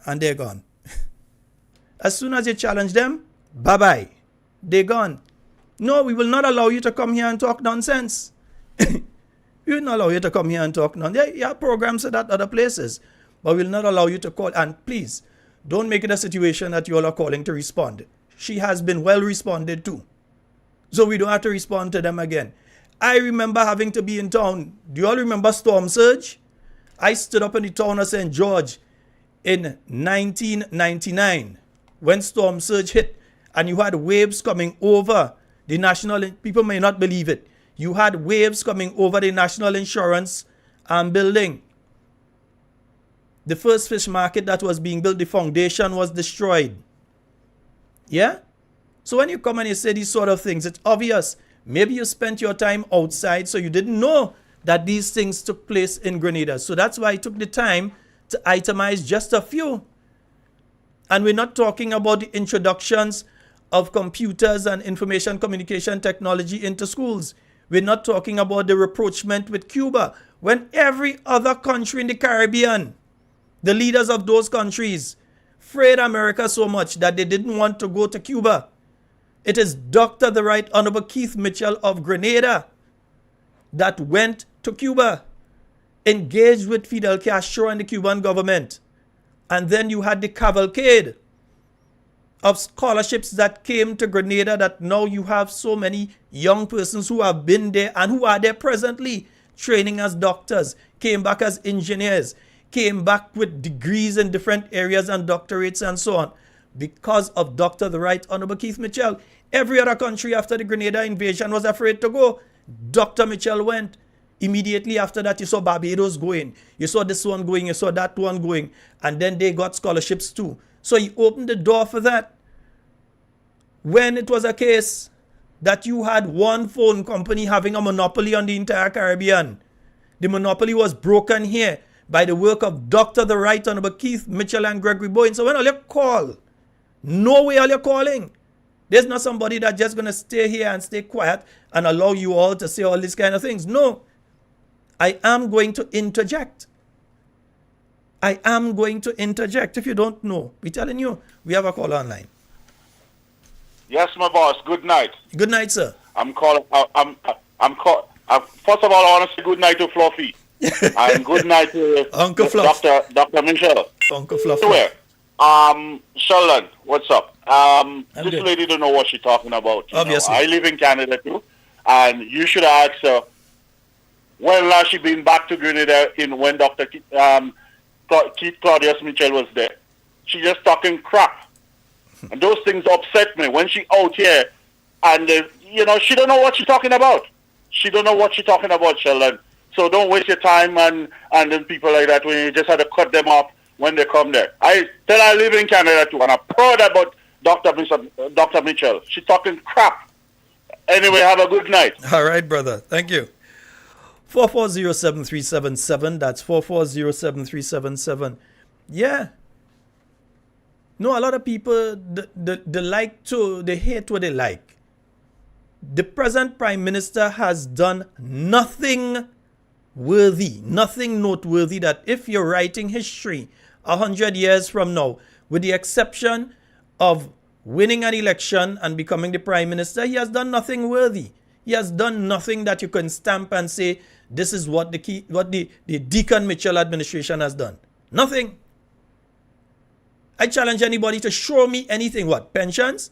And they're gone. As soon as you challenge them, bye-bye. They're gone. No, we will not allow you to come here and talk nonsense. We will not allow you to come here and talk nonsense. Yeah, programs at other places. But we will not allow you to call. And please, don't make it a situation that you all are calling to respond. She has been well responded to. So we don't have to respond to them again. I remember having to be in town. Do you all remember Storm Surge? I stood up in the town of St. George in 1999 when Storm Surge hit, and you had waves coming over the national, people may not believe it, you had waves coming over the national insurance building. The first fish market that was being built, the foundation was destroyed. Yeah? So when you come and you say these sort of things, it's obvious. Maybe you spent your time outside, so you didn't know that these things took place in Grenada. So that's why I took the time to itemize just a few. And we're not talking about the introductions of computers and information communication technology into schools. We're not talking about the rapprochement with Cuba, when every other country in the Caribbean, the leaders of those countries, afraid America so much that they didn't want to go to Cuba. It is Dr. the Right Honorable Keith Mitchell of Grenada that went to Cuba, engaged with Fidel Castro and the Cuban government. And then you had the cavalcade of scholarships that came to Grenada, that now you have so many young persons who have been there and who are there presently training as doctors, came back as engineers, came back with degrees in different areas and doctorates and so on, because of Dr. the Right Honorable Keith Mitchell. Every other country after the Grenada invasion was afraid to go. Dr. Mitchell went. Immediately after that, you saw Barbados going. You saw this one going. You saw that one going. And then they got scholarships too. So he opened the door for that. When it was a case that you had one phone company having a monopoly on the entire Caribbean, the monopoly was broken here by the work of Dr. the Right Honorable Keith Mitchell and Gregory Bowen. So when all you call, no way all you're calling. There's not somebody that's just going to stay here and stay quiet and allow you all to say all these kind of things. No. I am going to interject. I am going to interject. If you don't know, we're telling you, we have a call online. Yes, my boss. Good night. Good night, sir. I'm calling. First of all, I want to say good night to Fluffy. And good night to Uncle Fluff. Dr. Michelle. Uncle Fluff. Anyway, Sheldon, what's up? This good. lady don't know what she's talking about. Obviously. I live in Canada too, and you should ask her when last she been back to Grenada when Dr. Keith Claudius Mitchell was there. She just talking crap. And those things upset me when she out here and, she don't know what she's talking about. She don't know what she's talking about, Sheldon. So don't waste your time and then people like that when you just have to cut them off when they come there. I live in Canada too, and I'm proud about Dr. Mitchell. She talking crap. Anyway, have a good night. All right, brother. Thank you. 4407377. That's 4407377. Yeah. No, a lot of people they hate what they like. The present Prime Minister has done nothing worthy, nothing noteworthy that if you're writing history 100 years from now, with the exception of winning an election and becoming the Prime Minister, he has done nothing worthy. He has done nothing that you can stamp and say, this is what the Deacon Mitchell administration has done. Nothing. I challenge anybody to show me anything. What? Pensions?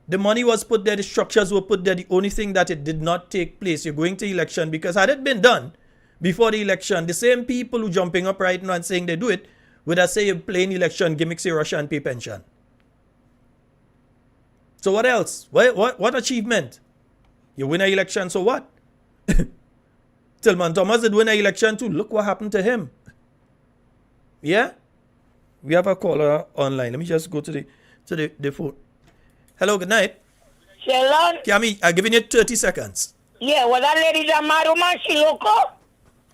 The money was put there, the structures were put there. The only thing that it did not take place, you're going to election, because had it been done before the election, the same people who jumping up right now and saying they do it would have say you're playing election gimmicks, you rush and pay pension. So what else? What achievement? You win an election, so what? Tillman Thomas did win an election too. Look what happened to him. Yeah? We have a caller online. Let me just go to the phone. Hello, good night. Sheldon? Kiami, I'm giving you 30 seconds. Yeah, well, that lady's a mad woman. She loco.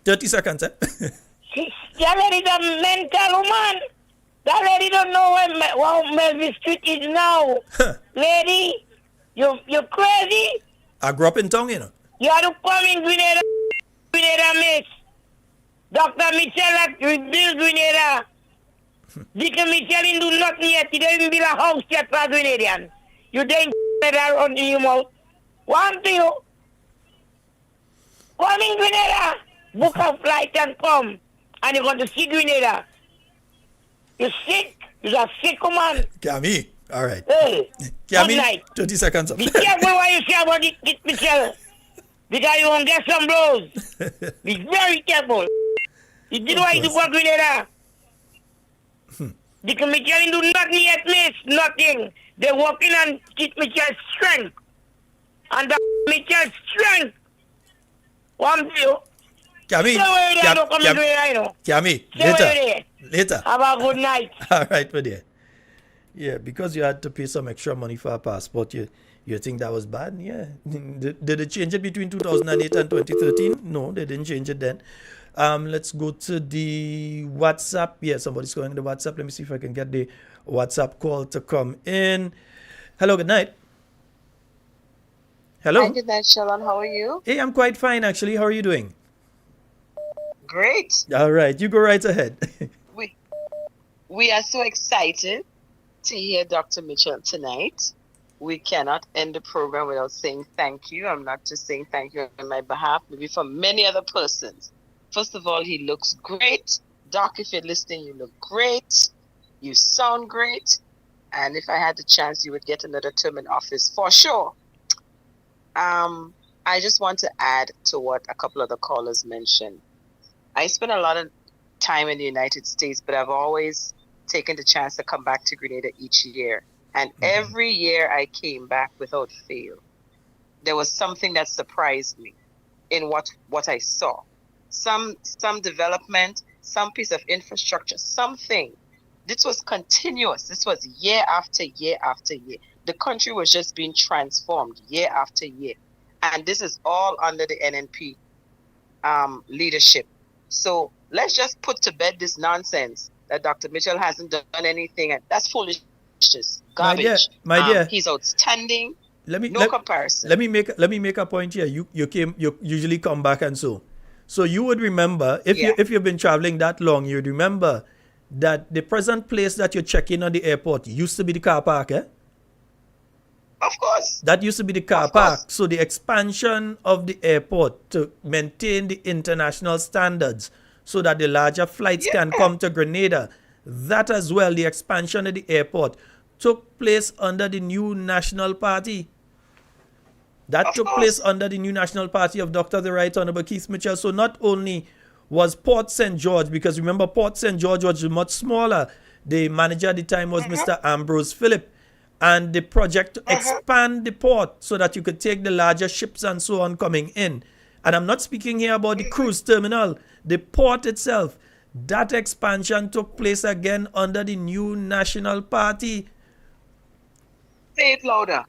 30 seconds, eh? That lady's a mental woman. That lady don't know where Melville Street is now. Lady, you're crazy. I grew up in town, you know. You have to come in Grenada, miss. Dr. Mitchell has rebuilt Grenada. Deacon Mitchell didn't do nothing yet. He didn't even build a house yet for Grenadian. You didn't that on your mouth. One to you. Come in Grenada. Book a flight and come. And you're going to see Grenada. You're sick. You're a sick man. Kiami, all right. Hey, Kiami, good night. 30 seconds up. Be careful what you say about it, Mitchell. Because you won't get some blows. Be very careful. You did what you do for Grenada. The Mitchell didn't do nothing yet, miss. Nothing. They're working on Kit Mitchell's strength. And the Mitchell's strength. One view. Kiami, later. Have a good night. All right, my dear. Yeah, because you had to pay some extra money for a passport, you think that was bad? Yeah. Did they change it between 2008 and 2013? No, they didn't change it then. Let's go to the WhatsApp. Yeah, somebody's going to the WhatsApp. Let me see if I can get the WhatsApp call to come in. Hello, good night. Hello. Hi, good night, Sheldon. How are you? Hey, I'm quite fine, actually. How are you doing? Great. All right, you go right ahead. We are so excited to hear Dr. Mitchell tonight. We cannot end the program without saying thank you. I'm not just saying thank you on my behalf, maybe for many other persons. First of all, he looks great. Doc, if you're listening, you look great. You sound great. And if I had the chance, you would get another term in office for sure. I just want to add to what a couple of the callers mentioned. I spent a lot of time in the United States, but I've always taken the chance to come back to Grenada each year. And every year I came back without fail. There was something that surprised me in what I saw. Some development, some piece of infrastructure, something. This was continuous. This was year after year after year. The country was just being transformed year after year. And this is all under the NNP leadership. So let's just put to bed this nonsense that Dr. Mitchell hasn't done anything. And that's foolishness. Garbage. My dear. He's outstanding. Comparison. Let me make a point here. You usually come back and so you would remember if you've been traveling that long, you'd remember that the present place that you check in on the airport used to be the car park, eh? Of course. That used to be the car park. So the expansion of the airport to maintain the international standards so that the larger flights can come to Grenada, that as well, the expansion of the airport took place under the new National Party. That took place under the new National Party of Dr. the Right Honorable Keith Mitchell. So not only was Port St. George, because remember Port St. George was much smaller. The manager at the time was Mr. Ambrose Phillip. And the project to expand the port so that you could take the larger ships and so on coming in. And I'm not speaking here about the cruise terminal. The port itself, that expansion took place again under the new National Party. Say it louder.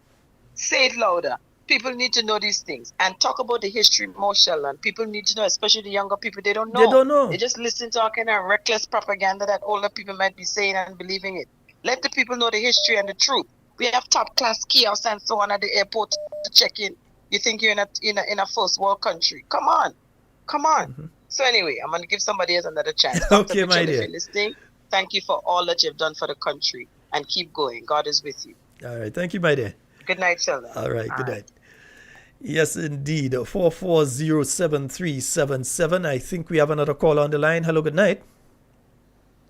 Say it louder. People need to know these things and talk about the history more, Sheldon. People need to know, especially the younger people. They don't know. They don't know. They just listen to all kind of reckless propaganda that older people might be saying and believing it. Let the people know the history and the truth. We have top class kiosks and so on at the airport to check in. You think you're in a first world country? Come on. Mm-hmm. So anyway, I'm gonna give somebody else another chance. Okay, Dr. my Mitchell, dear. if you're listening, thank you for all that you've done for the country and keep going. God is with you. All right. Thank you, my dear. Good night, Sheldon. All right. Good night. Yes, indeed. 4407377. I think we have another caller on the line. Hello. Good night.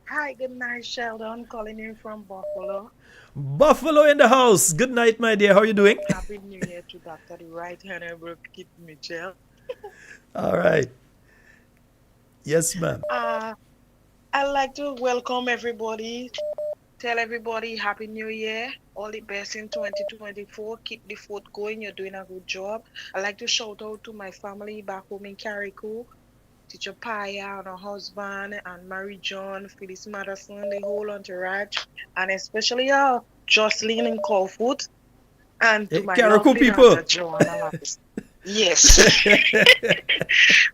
Hi, good night, Sheldon. Calling in from Buffalo. Buffalo in the house. Good night, my dear. How are you doing? Happy New Year to Dr. the Right Honorable Kit Mitchell. All right. Yes, ma'am. I'd like to welcome everybody. Tell everybody Happy New Year. All the best in 2024. Keep the foot going. You're doing a good job. I'd like to shout out to my family back home in Carriacou. Teacher Paya and her husband, and Mary John, Phyllis Madison, the whole entourage, and especially Jocelyn in Colfoot, and to my Carriacou lovely people. daughter, Joanna. Yes.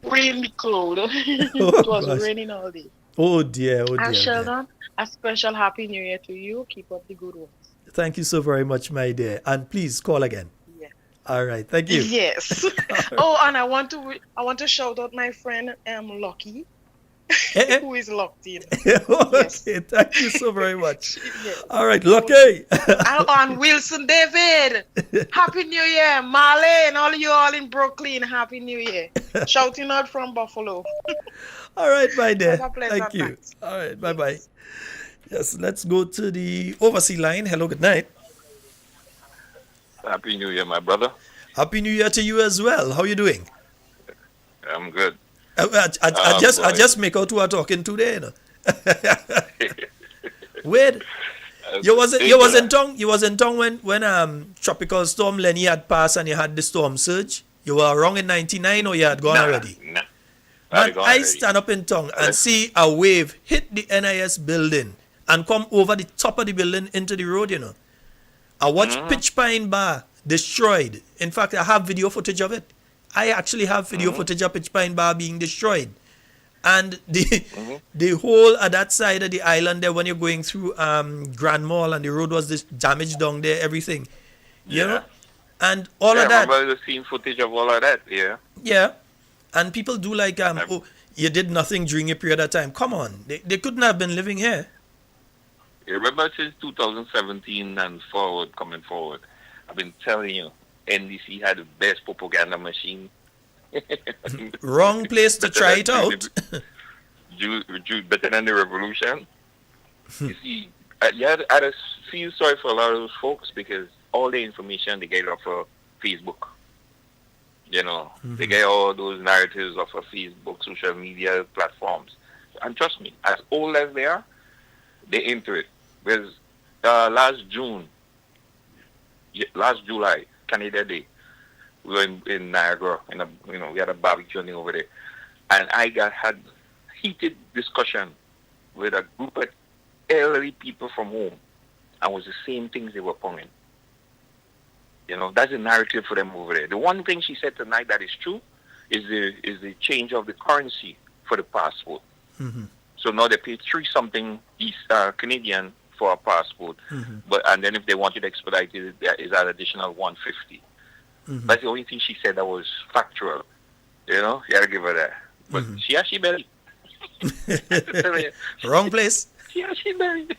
Really cold. It was gosh. raining all day. Oh dear. Oh dear. And dear. Sheldon, a special Happy New Year to you. Keep up the good work. Thank you so very much, my dear. And please call again. Yeah. All right. Thank you. Yes. Oh, and I want to shout out my friend Lucky, who is locked in. Okay. Thank you so very much. Yes. All right. Lucky. And Wilson David, Happy New Year. Marlene, all you all in Brooklyn, Happy New Year. Shouting out from Buffalo. All right, my dear. Have a pleasant Thank you. night. All right. Bye-bye. Yes, let's go to the overseas line. Hello, good night. Happy New Year, my brother. Happy New Year to you as well. How you doing? I'm good. I just make out who are talking today. You know? Wait, you was in town when tropical storm Lenny had passed and you had the storm surge. You were around in '99 or you had gone already? Nah. Man, I stand up in town and see a wave hit the NIS building and come over the top of the building into the road, you know. I watched Pitch Pine Bar destroyed. In fact, I have video footage of it. I actually have video footage of Pitch Pine Bar being destroyed. And the whole at that side of the island there, when you're going through Grand Mall and the road was damaged down there, everything. You know? And all of that. I remember seeing footage of all of that, yeah. Yeah. And people do like, oh, you did nothing during a period of time. Come on. They couldn't have been living here. You remember since 2017 and coming forward, I've been telling you, NDC had the best propaganda machine. Wrong place to try it out. Better than the revolution. You see, I feel sorry for a lot of those folks because all the information they get off of Facebook. You know, they get all those narratives off of Facebook, social media platforms. And trust me, as old as they are, they into it. Because last July, Canada Day, we were in Niagara, we had a barbecue over there. And I had heated discussion with a group of elderly people from home. And it was the same things they were ponging. You know, that's the narrative for them over there. The one thing she said tonight that is true is the change of the currency for the passport. So now they pay $3-something Canadian for a passport, and then if they want it expedited, there is an additional $150. That's the only thing she said that was factual. You know, you gotta give her that. But she buried. Wrong place. She buried.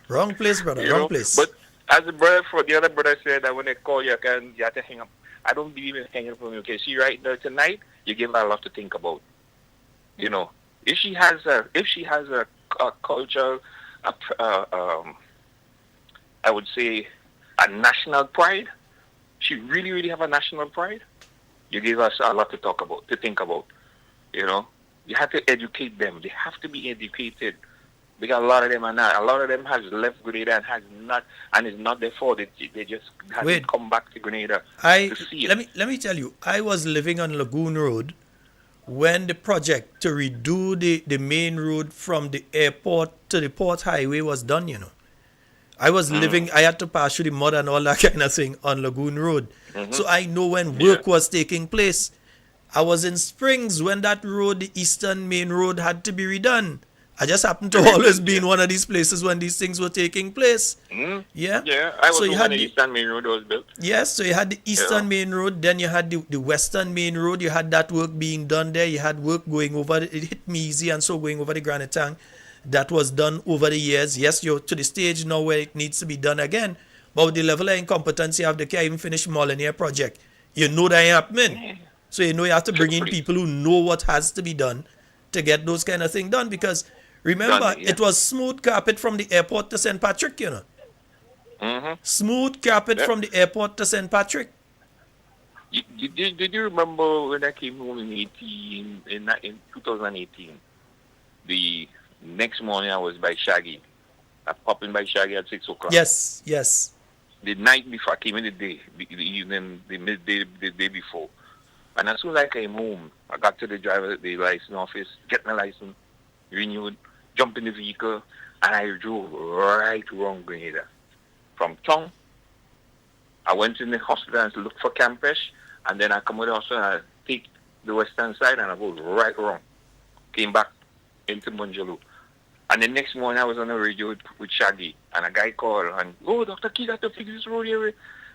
Wrong place, brother. Wrong place. But as the other brother said that when they call you, you have to hang up. I don't believe in hanging up on you. Okay, see right now tonight, you give her a lot to think about. You know, if she has a culture, I would say a national pride. She really have a national pride. You give us a lot to think about. You know, you have to educate them. They have to be educated. Because a lot of them are not. A lot of them has left Grenada and it's not their fault. They just have to come back to Grenada to see it. Let me tell you, I was living on Lagoon Road when the project to redo the main road from the airport to the port highway was done, you know. I was living, I had to pass through the mud and all that kind of thing on Lagoon Road. So I know when work was taking place. I was in Springs when that road, the Eastern Main Road, had to be redone. I just happened to always be in one of these places when these things were taking place. Yeah. Yeah, I was So you when had the the, Eastern Main Road was built. yes, so you had the Eastern Main Road, then you had the Western Main Road, you had that work being done there, you had work going over, it hit me easy and so going over the Granite Tank. That was done over the years. Yes, you're to the stage now where it needs to be done again. But with the level of incompetence you have, they can't even finish Molyneux project. You know that ain't happening. So you know you have to bring in people who know what has to be done to get those kind of things done. Because remember, it was smooth carpet from the airport to St. Patrick, you know. Smooth carpet from the airport to St. Patrick. Did you remember when I came home in 2018? The next morning I was by Shaggy. I popped in by Shaggy at 6 o'clock. Yes, yes. The night before, I came in the evening, the midday, the day before. And as soon as I came home, I got to the license office, get my license renewed, jump in the vehicle, and I drove right around Grenada. From town, I went in the hospital and looked for Campeche, and then I come out also and I take the western side and I go right around. Came back into Bunjalo. And the next morning I was on the radio with Shaggy, and a guy called and, oh, Dr. Keith, I have to fix this road here.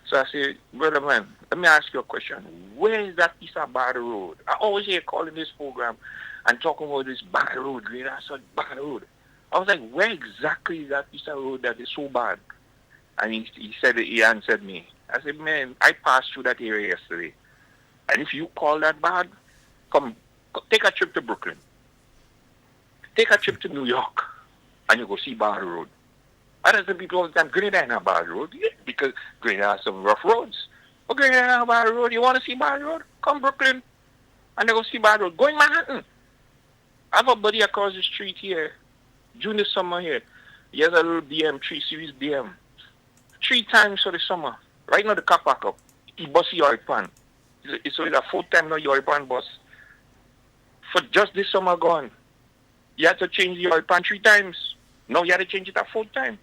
So I said, brother man, let me ask you a question. Where is that piece of bad road? I always hear calling this program and talking about this bad road, Grenada, such bad road. I was like, where exactly is that piece of road that is so bad? And he answered me. I said, man, I passed through that area yesterday. And if you call that bad, come take a trip to Brooklyn. Take a trip to New York, and you go see Bad Road. I tell people all the time, Grenada ain't a bad road. Yeah, because Grenada has some rough roads. But Grenada ain't a bad road. You want to see Bad Road? Come Brooklyn, and they go see Bad Road. Go in Manhattan. I have a buddy across the street here, during the summer here. He has a little BM, 3 Series BM. 3 times for the summer. Right now the car park up. He bus the oil pan. So it's a 4th time now the oil pan bus. For just this summer gone, you had to change the oil pan 3 times. Now you had to change it a 4th time.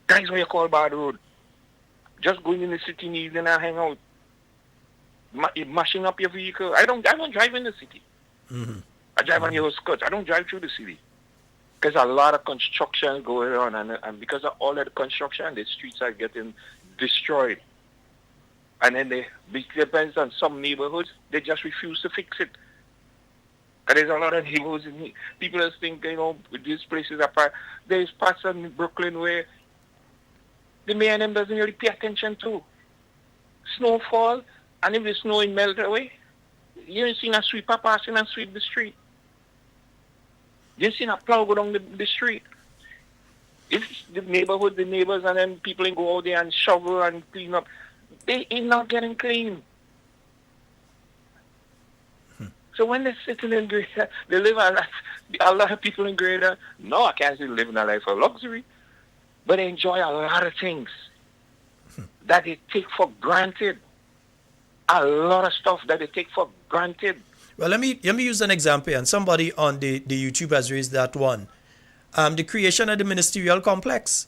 Guys, what you call Bad Road? Just going in the city in the evening and hang out. Mashing up your vehicle. I don't drive in the city. I drive on the outskirts. I don't drive through the city. There's a lot of construction going on, and because of all that construction, the streets are getting destroyed. And then it depends on some neighborhoods, they just refuse to fix it. And there's a lot of neighborhoods, people just think, these places are there's parts of Brooklyn where the mayor and them doesn't really pay attention to. Snowfall, and if the snow is melted away, you ain't seen a sweeper passing and sweep the street. You ain't seen a plow go down the street. If the neighbors, and then people go out there and shovel and clean up, they ain't not getting clean. So when they're sitting in Grenada, they live a lot of people in Grenada, no, I can't say living a life of luxury, but they enjoy a lot of things that they take for granted. A lot of stuff that they take for granted. Well, let me use an example, and somebody on the YouTube has raised that one. The creation of the ministerial complex.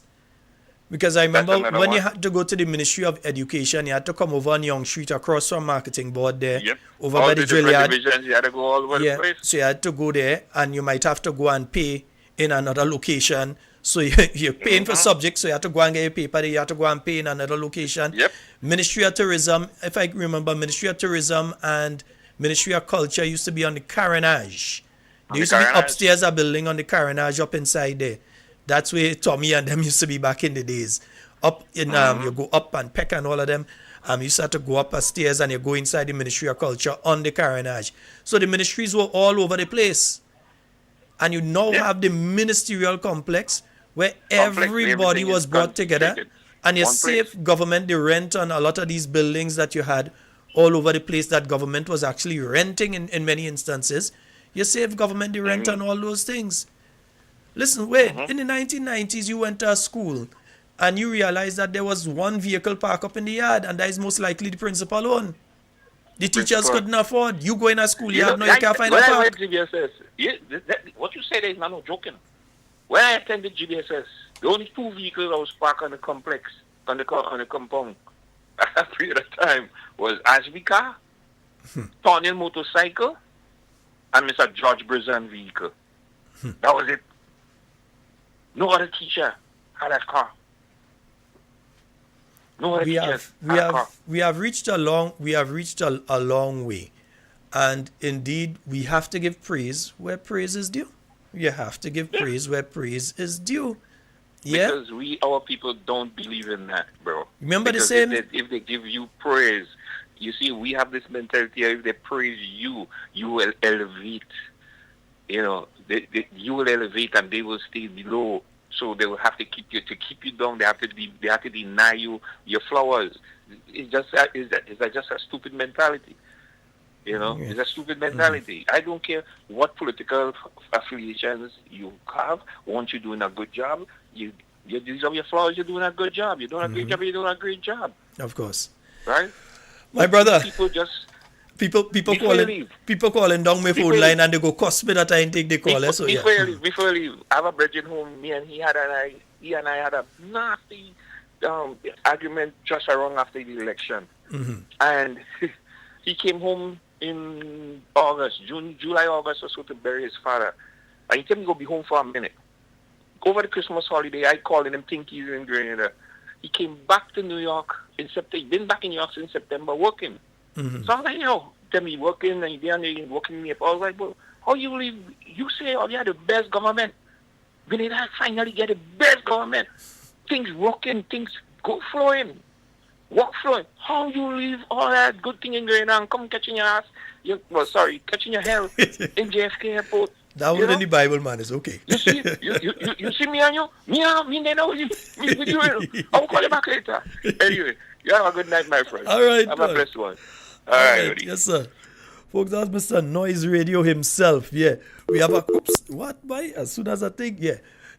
Because I remember when you had to go to the Ministry of Education, you had to come over on Young Street across from Marketing Board there, over all by the drill yard. You had to go all over the place. So you had to go there, and you might have to go and pay in another location. So you're paying for subjects, so you have to go and get your paper there, you have to go and pay in another location. Ministry of Tourism, if I remember, Ministry of Tourism and Ministry of Culture used to be on the Carriacou. There used to be upstairs a building on the Carriacou up inside there. That's where Tommy and them used to be back in the days. Up in you go up and Peck and all of them. You used to have to go up upstairs and you go inside the Ministry of Culture on the Carriacou. So the ministries were all over the place. And you now have the ministerial complex where everybody was brought together. And you save government the rent on a lot of these buildings that you had all over the place that government was actually renting in many instances. You save government the rent on all those things. Listen, wait, in the 1990s, you went to a school and you realized that there was one vehicle park up in the yard, and that is most likely the principal own. The teachers couldn't afford. You go in a school yard, you can't find a park. GBSS, what you said is not no joking. When I attended GBSS, The only 2 vehicles that was parked on the complex, on the compound at that period of time was Ashby car, Tony motorcycle, and Mr. George Brizan vehicle. That was it. No other teacher had that car. No other teacher had a car. We have reached a long way, and indeed we have to give praise where praise is due. You have to give praise where praise is due. Yeah. Because our people don't believe in that, bro. Remember because the same. If they give you praise, you see, we have this mentality. If they praise you, you will elevate. You know, you will elevate, and they will stay below. So they will have to keep you down. They have to deny you your flowers. It's just a stupid mentality. You know, it's a stupid mentality. I don't care what political affiliations you have. Once you're doing a good job, you deserve your flowers. You're doing a good job. You're doing a great job. You're doing a great job. Of course. Right. My brother. People calling down my phone line and they go cost me that I ain't take the call. Before you leave, I have a brethren home. Me and he and I had a nasty argument just around after the election, and he came home in July, August or so to bury his father. And he told me to go be home for a minute. Over the Christmas holiday, I called him, think he's in Grenada. He came back to New York in September. He's been back in New York since September working. So I was like, tell me working and you're working me up. I was like, well, how you leave? You say, you had the best government. Grenada finally get the best government. Things working, things go flowing. Work flowing. How you leave all that good thing in Grenada and come catching your ass? Catching your hell in JFK Airport. That was in the Bible, man. It's okay. You see, you see me and you? Me they know you. Me with you. I'll call you back later. Anyway, you have a good night, my friend. All right. Have a blessed one. All right. Yes, sir. Folks, that's Mr. Noise Radio himself. Yeah. We have as soon as I think,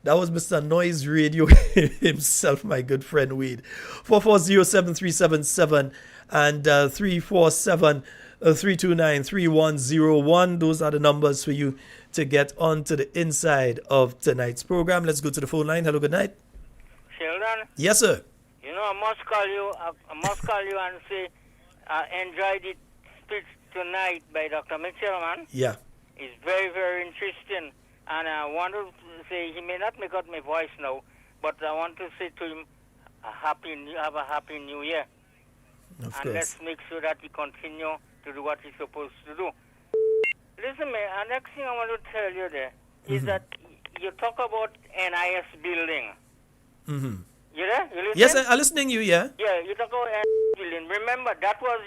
that was Mr. Noise Radio himself, my good friend Wade. 440-7377 and 347-329-3101. Those are the numbers for you to get onto the inside of tonight's program. Let's go to the phone line. Hello, good night. Sheldon? Yes, sir. You know, I must call you and say I enjoyed the speech tonight by Dr. Mitchell, man. Yeah. It's very, very interesting. And I want to say, he may not make out my voice now, but I want to say to him, have a happy new year. Of course. Let's make sure that we continue to do what we're supposed to do. Listen, man, the next thing I want to tell you there is that you talk about NIS building. You there? You listen? Yes, I'm listening to you, yeah. Yeah, you talk about NIS building. Remember that was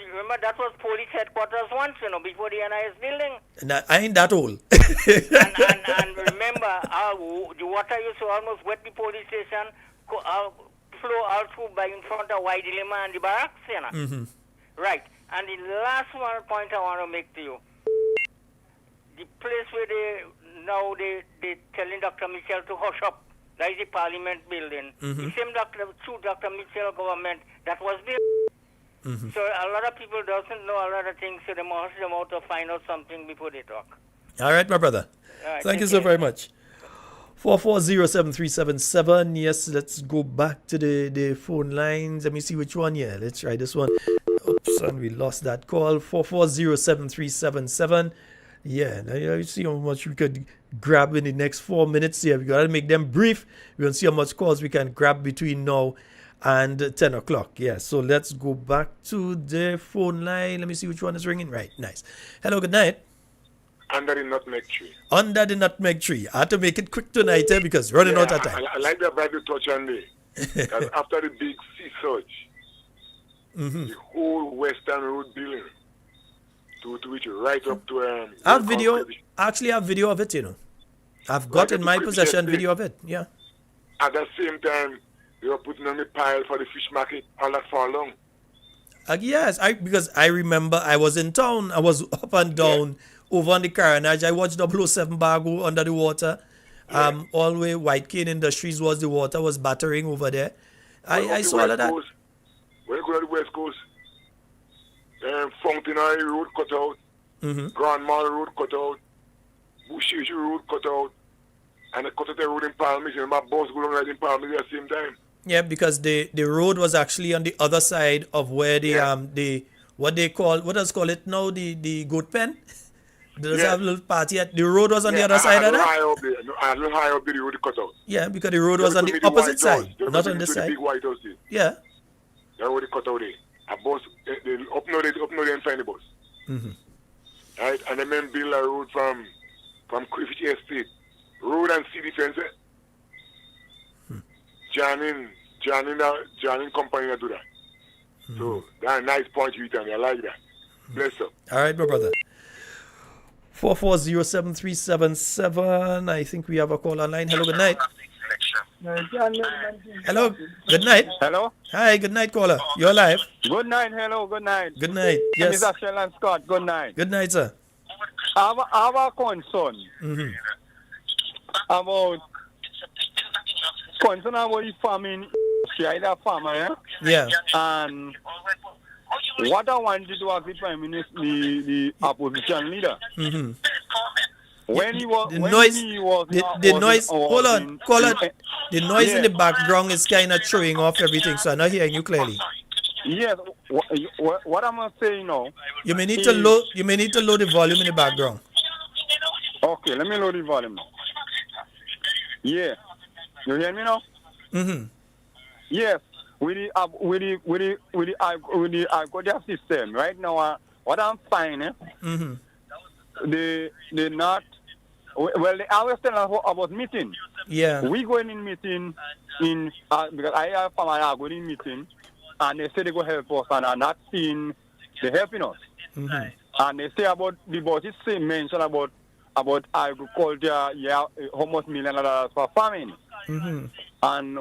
police headquarters once, before the NIS building. I ain't that old. and remember how the water used to almost wet the police station, flow out through by in front of White Dilemma and the barracks, Right. And the last point I want to make to you, the place where they telling Dr. Mitchell to hush up, that is the Parliament building. The same Dr. Mitchell government that was there. So a lot of people doesn't know a lot of things, so they must hush them out to find out something before they talk. All right, my brother. Right, Thank you so very much. 440-7377. Yes, let's go back to the phone lines. Let me see which one. Yeah, let's try this one. Oops, and we lost that call. 440-7377. Yeah, now you see how much we could grab in the next 4 minutes here. We got to make them brief. We're going to see how much calls we can grab between now and 10 o'clock. Yeah, so let's go back to the phone line. Let me see which one is ringing. Right, nice. Hello, good night. Under the nutmeg tree. Under the nutmeg tree. I had to make it quick tonight because running out of time. I like the Bible touch on it. Because after the big sea surge, the whole Western Road building, to which right up to I have video. Actually, I have video of it. I've got in my possession video of it. Yeah. At the same time, they were putting on the pile for the fish market all that far long. Yes, because I remember I was in town. I was up and down. Over on the Carriacou, I watched 007 bar go under the water. All the way White Cane Industries was the water was battering over there. I saw all of that. When you go to the West Coast, Fountainary Road cut out, Grand Mall Road cut out, Bushy Road cut out, and I cut out the road in Palm Mission. My boss go down right in Palm Mission at the same time. Yeah, because the road was actually on the other side of where the what they call, what does call it now, the goat pen. Does have a little party at the road was on the other side of that? A little high up the road cut out. Yeah, because the road was on the opposite side, not on this side. The big white house is. Yeah. The road cut out there. A bus, they up now and find the bus. Right, and then build a road from Griffith Estate, road and city fence. Joining company that do that. So that's a nice point you tell me. I like that. Bless up. All right, my brother. 4407377. I think we have a call online. Hello, good night. Hello, good night. Hello. Hi, good night, caller. You're live. Good night. Hello. Good night. Good night. Yes. Mr. Sheldon Scott. Good night. Good night, sir. I have a concern about the farming. She either farmer, yeah. And what I wanted to ask the Prime Minister, the opposition leader, when he was, the noise. Hold on, caller. The noise in the background is kind of throwing off everything, so I'm not hearing you clearly. Yes. What I'm saying now. You may need to load. You may need to load the volume in the background. Okay, let me load the volume. Yeah. You hear me now? Yes. With the Alcodia system right now, what I'm finding, they not. Well, they always tell us about meeting. Yeah. We going in meeting because I have family are going in meeting, and they say they go help us, and are not seeing they helping us. And they say about the budget say mention about agriculture, yeah, how much $1 million for farming. And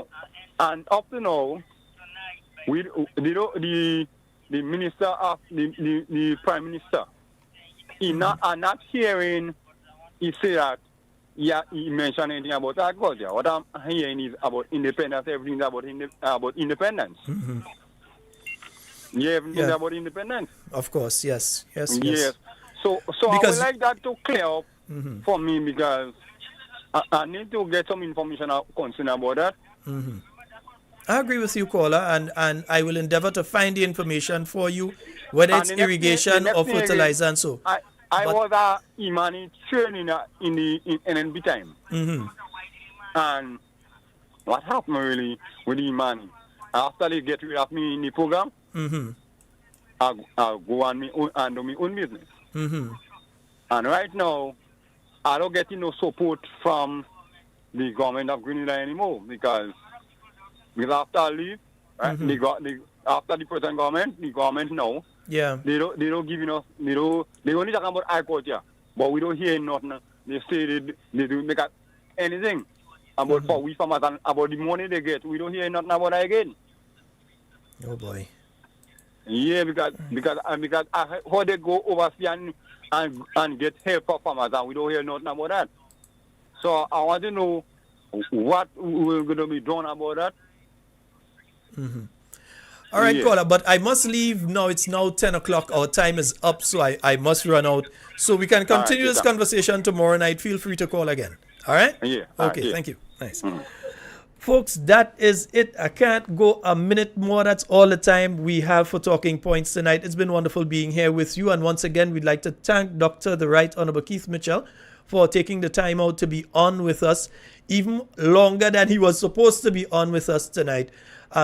up to now, the minister of the prime minister, are not hearing. He say that he mentioned anything about agriculture. What I'm hearing is about independence. Everything about independence. Yeah, everything about independence. Of course, yes. So because I would like that to clear up for me, because I need to get some information concern about that. I agree with you, caller, and I will endeavor to find the information for you, whether it's irrigation or fertilizer and so. I was Imani training in the NNB time. And what happened really with the Imani? After they get rid of me in the program, I go on and do my own business. And right now, I don't get no support from the government of Grenada anymore, because after I leave, right, after the present government, the government now, they don't give enough. They only talk about agriculture, but we don't hear nothing. They say they do make anything about for we farmers and about the money they get. We don't hear nothing about that again. Oh boy. Yeah, because how they go overseas and get help for farmers, and we don't hear nothing about that. So I want to know what we're going to be done about that. All right, caller, but I must leave now. It's now 10 o'clock. Our time is up, so I must run out. So we can continue this conversation tomorrow night. Feel free to call again. All right? Yeah. Okay, thank you. Nice. Folks, that is it. I can't go a minute more. That's all the time we have for Talking Points tonight. It's been wonderful being here with you. And once again, we'd like to thank Dr. the Right Honorable Keith Mitchell for taking the time out to be on with us, even longer than he was supposed to be on with us tonight,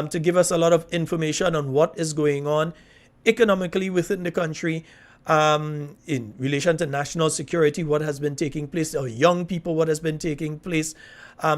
to give us a lot of information on what is going on economically within the country, in relation to national security, what has been taking place, or young people, what has been taking place,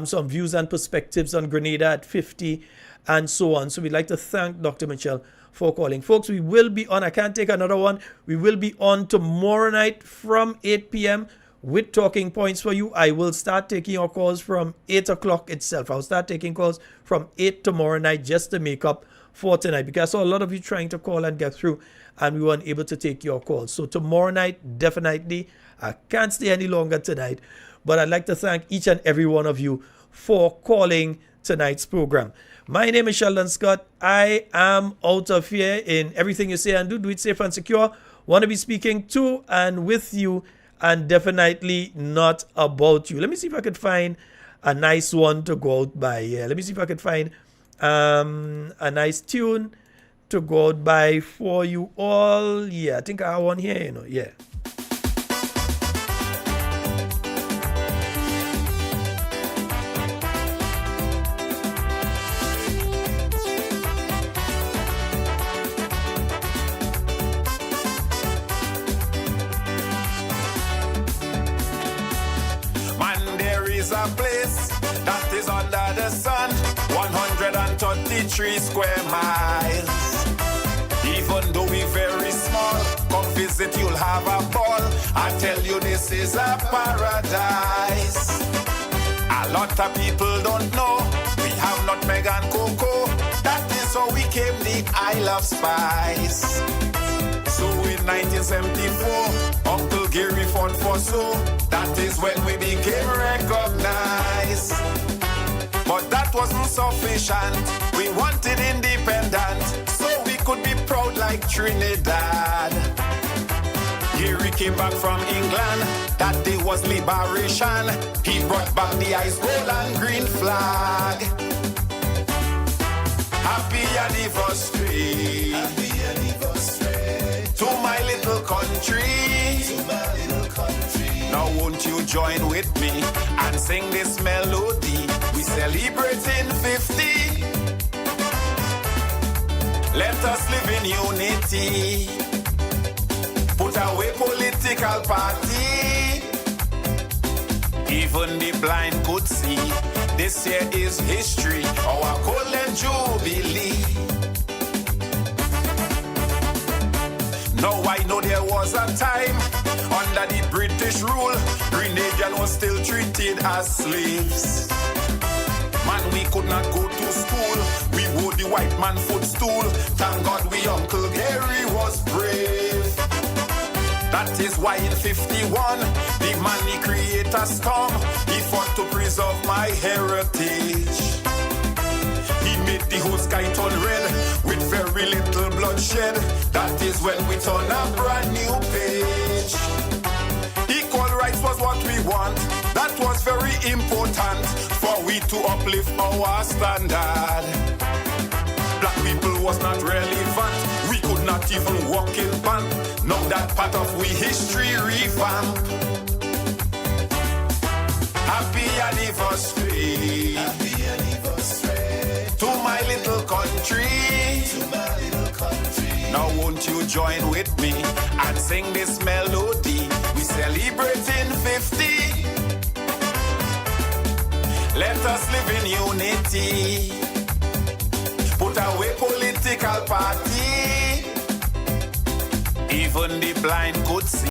some views and perspectives on Grenada at 50, and so on. So we'd like to thank Dr. Mitchell for calling. Folks, we will be on, I can't take another one, we will be on tomorrow night from 8 p.m. with Talking Points for you. I will start taking your calls from 8 o'clock itself. I'll start taking calls from 8 tomorrow night just to make up for tonight, because I saw a lot of you trying to call and get through, and we weren't able to take your calls. So tomorrow night, definitely, I can't stay any longer tonight, but I'd like to thank each and every one of you for calling tonight's program. My name is Sheldon Scott. I am out of here. In everything you say and do it safe and secure. Want to be speaking to and with you, and definitely not about you. Let me see if I could find a nice one to go out by. Yeah, let me see if I can find a nice tune to go out by for you all. Yeah, I think I have one here, you know. Yeah. A place that is under the sun, 133 square miles. Even though we're very small, come visit, you'll have a ball. I tell you, this is a paradise. A lot of people don't know we have nutmeg and cocoa. That is how we came the Isle of Spice. So in 1974, Uncle Gary fought for so. That is when we became recognized. But that wasn't sufficient. We wanted independence, so we could be proud like Trinidad. Gary came back from England. That day was liberation. He brought back the ice, gold and green flag. Happy anniversary. Happy anniversary. To my little country. To my little country. Now won't you join with me and sing this melody? We celebrating 50. Let us live in unity. Put away political party. Even the blind could see. This year is history, our golden jubilee. Now I know there was a time under the British rule, Grenadian was still treated as slaves. Man, we could not go to school. We wore the white man footstool. Thank God we Uncle Gary was brave. That is why in 51, the man he created a storm. He fought to preserve my heritage. He made the whole sky turn red with very little bloodshed. That is when we turn a brand new page. Equal rights was what we want. That was very important for we to uplift our standard. Black people was not relevant. We could not even walk in pant. Now that part of we history revamp. Happy anniversary. Happy anniversary. To my little country. To my little country. Now won't you join with me and sing this melody? We celebrating 50. Let us live in unity. Put away political party. Even the blind could see.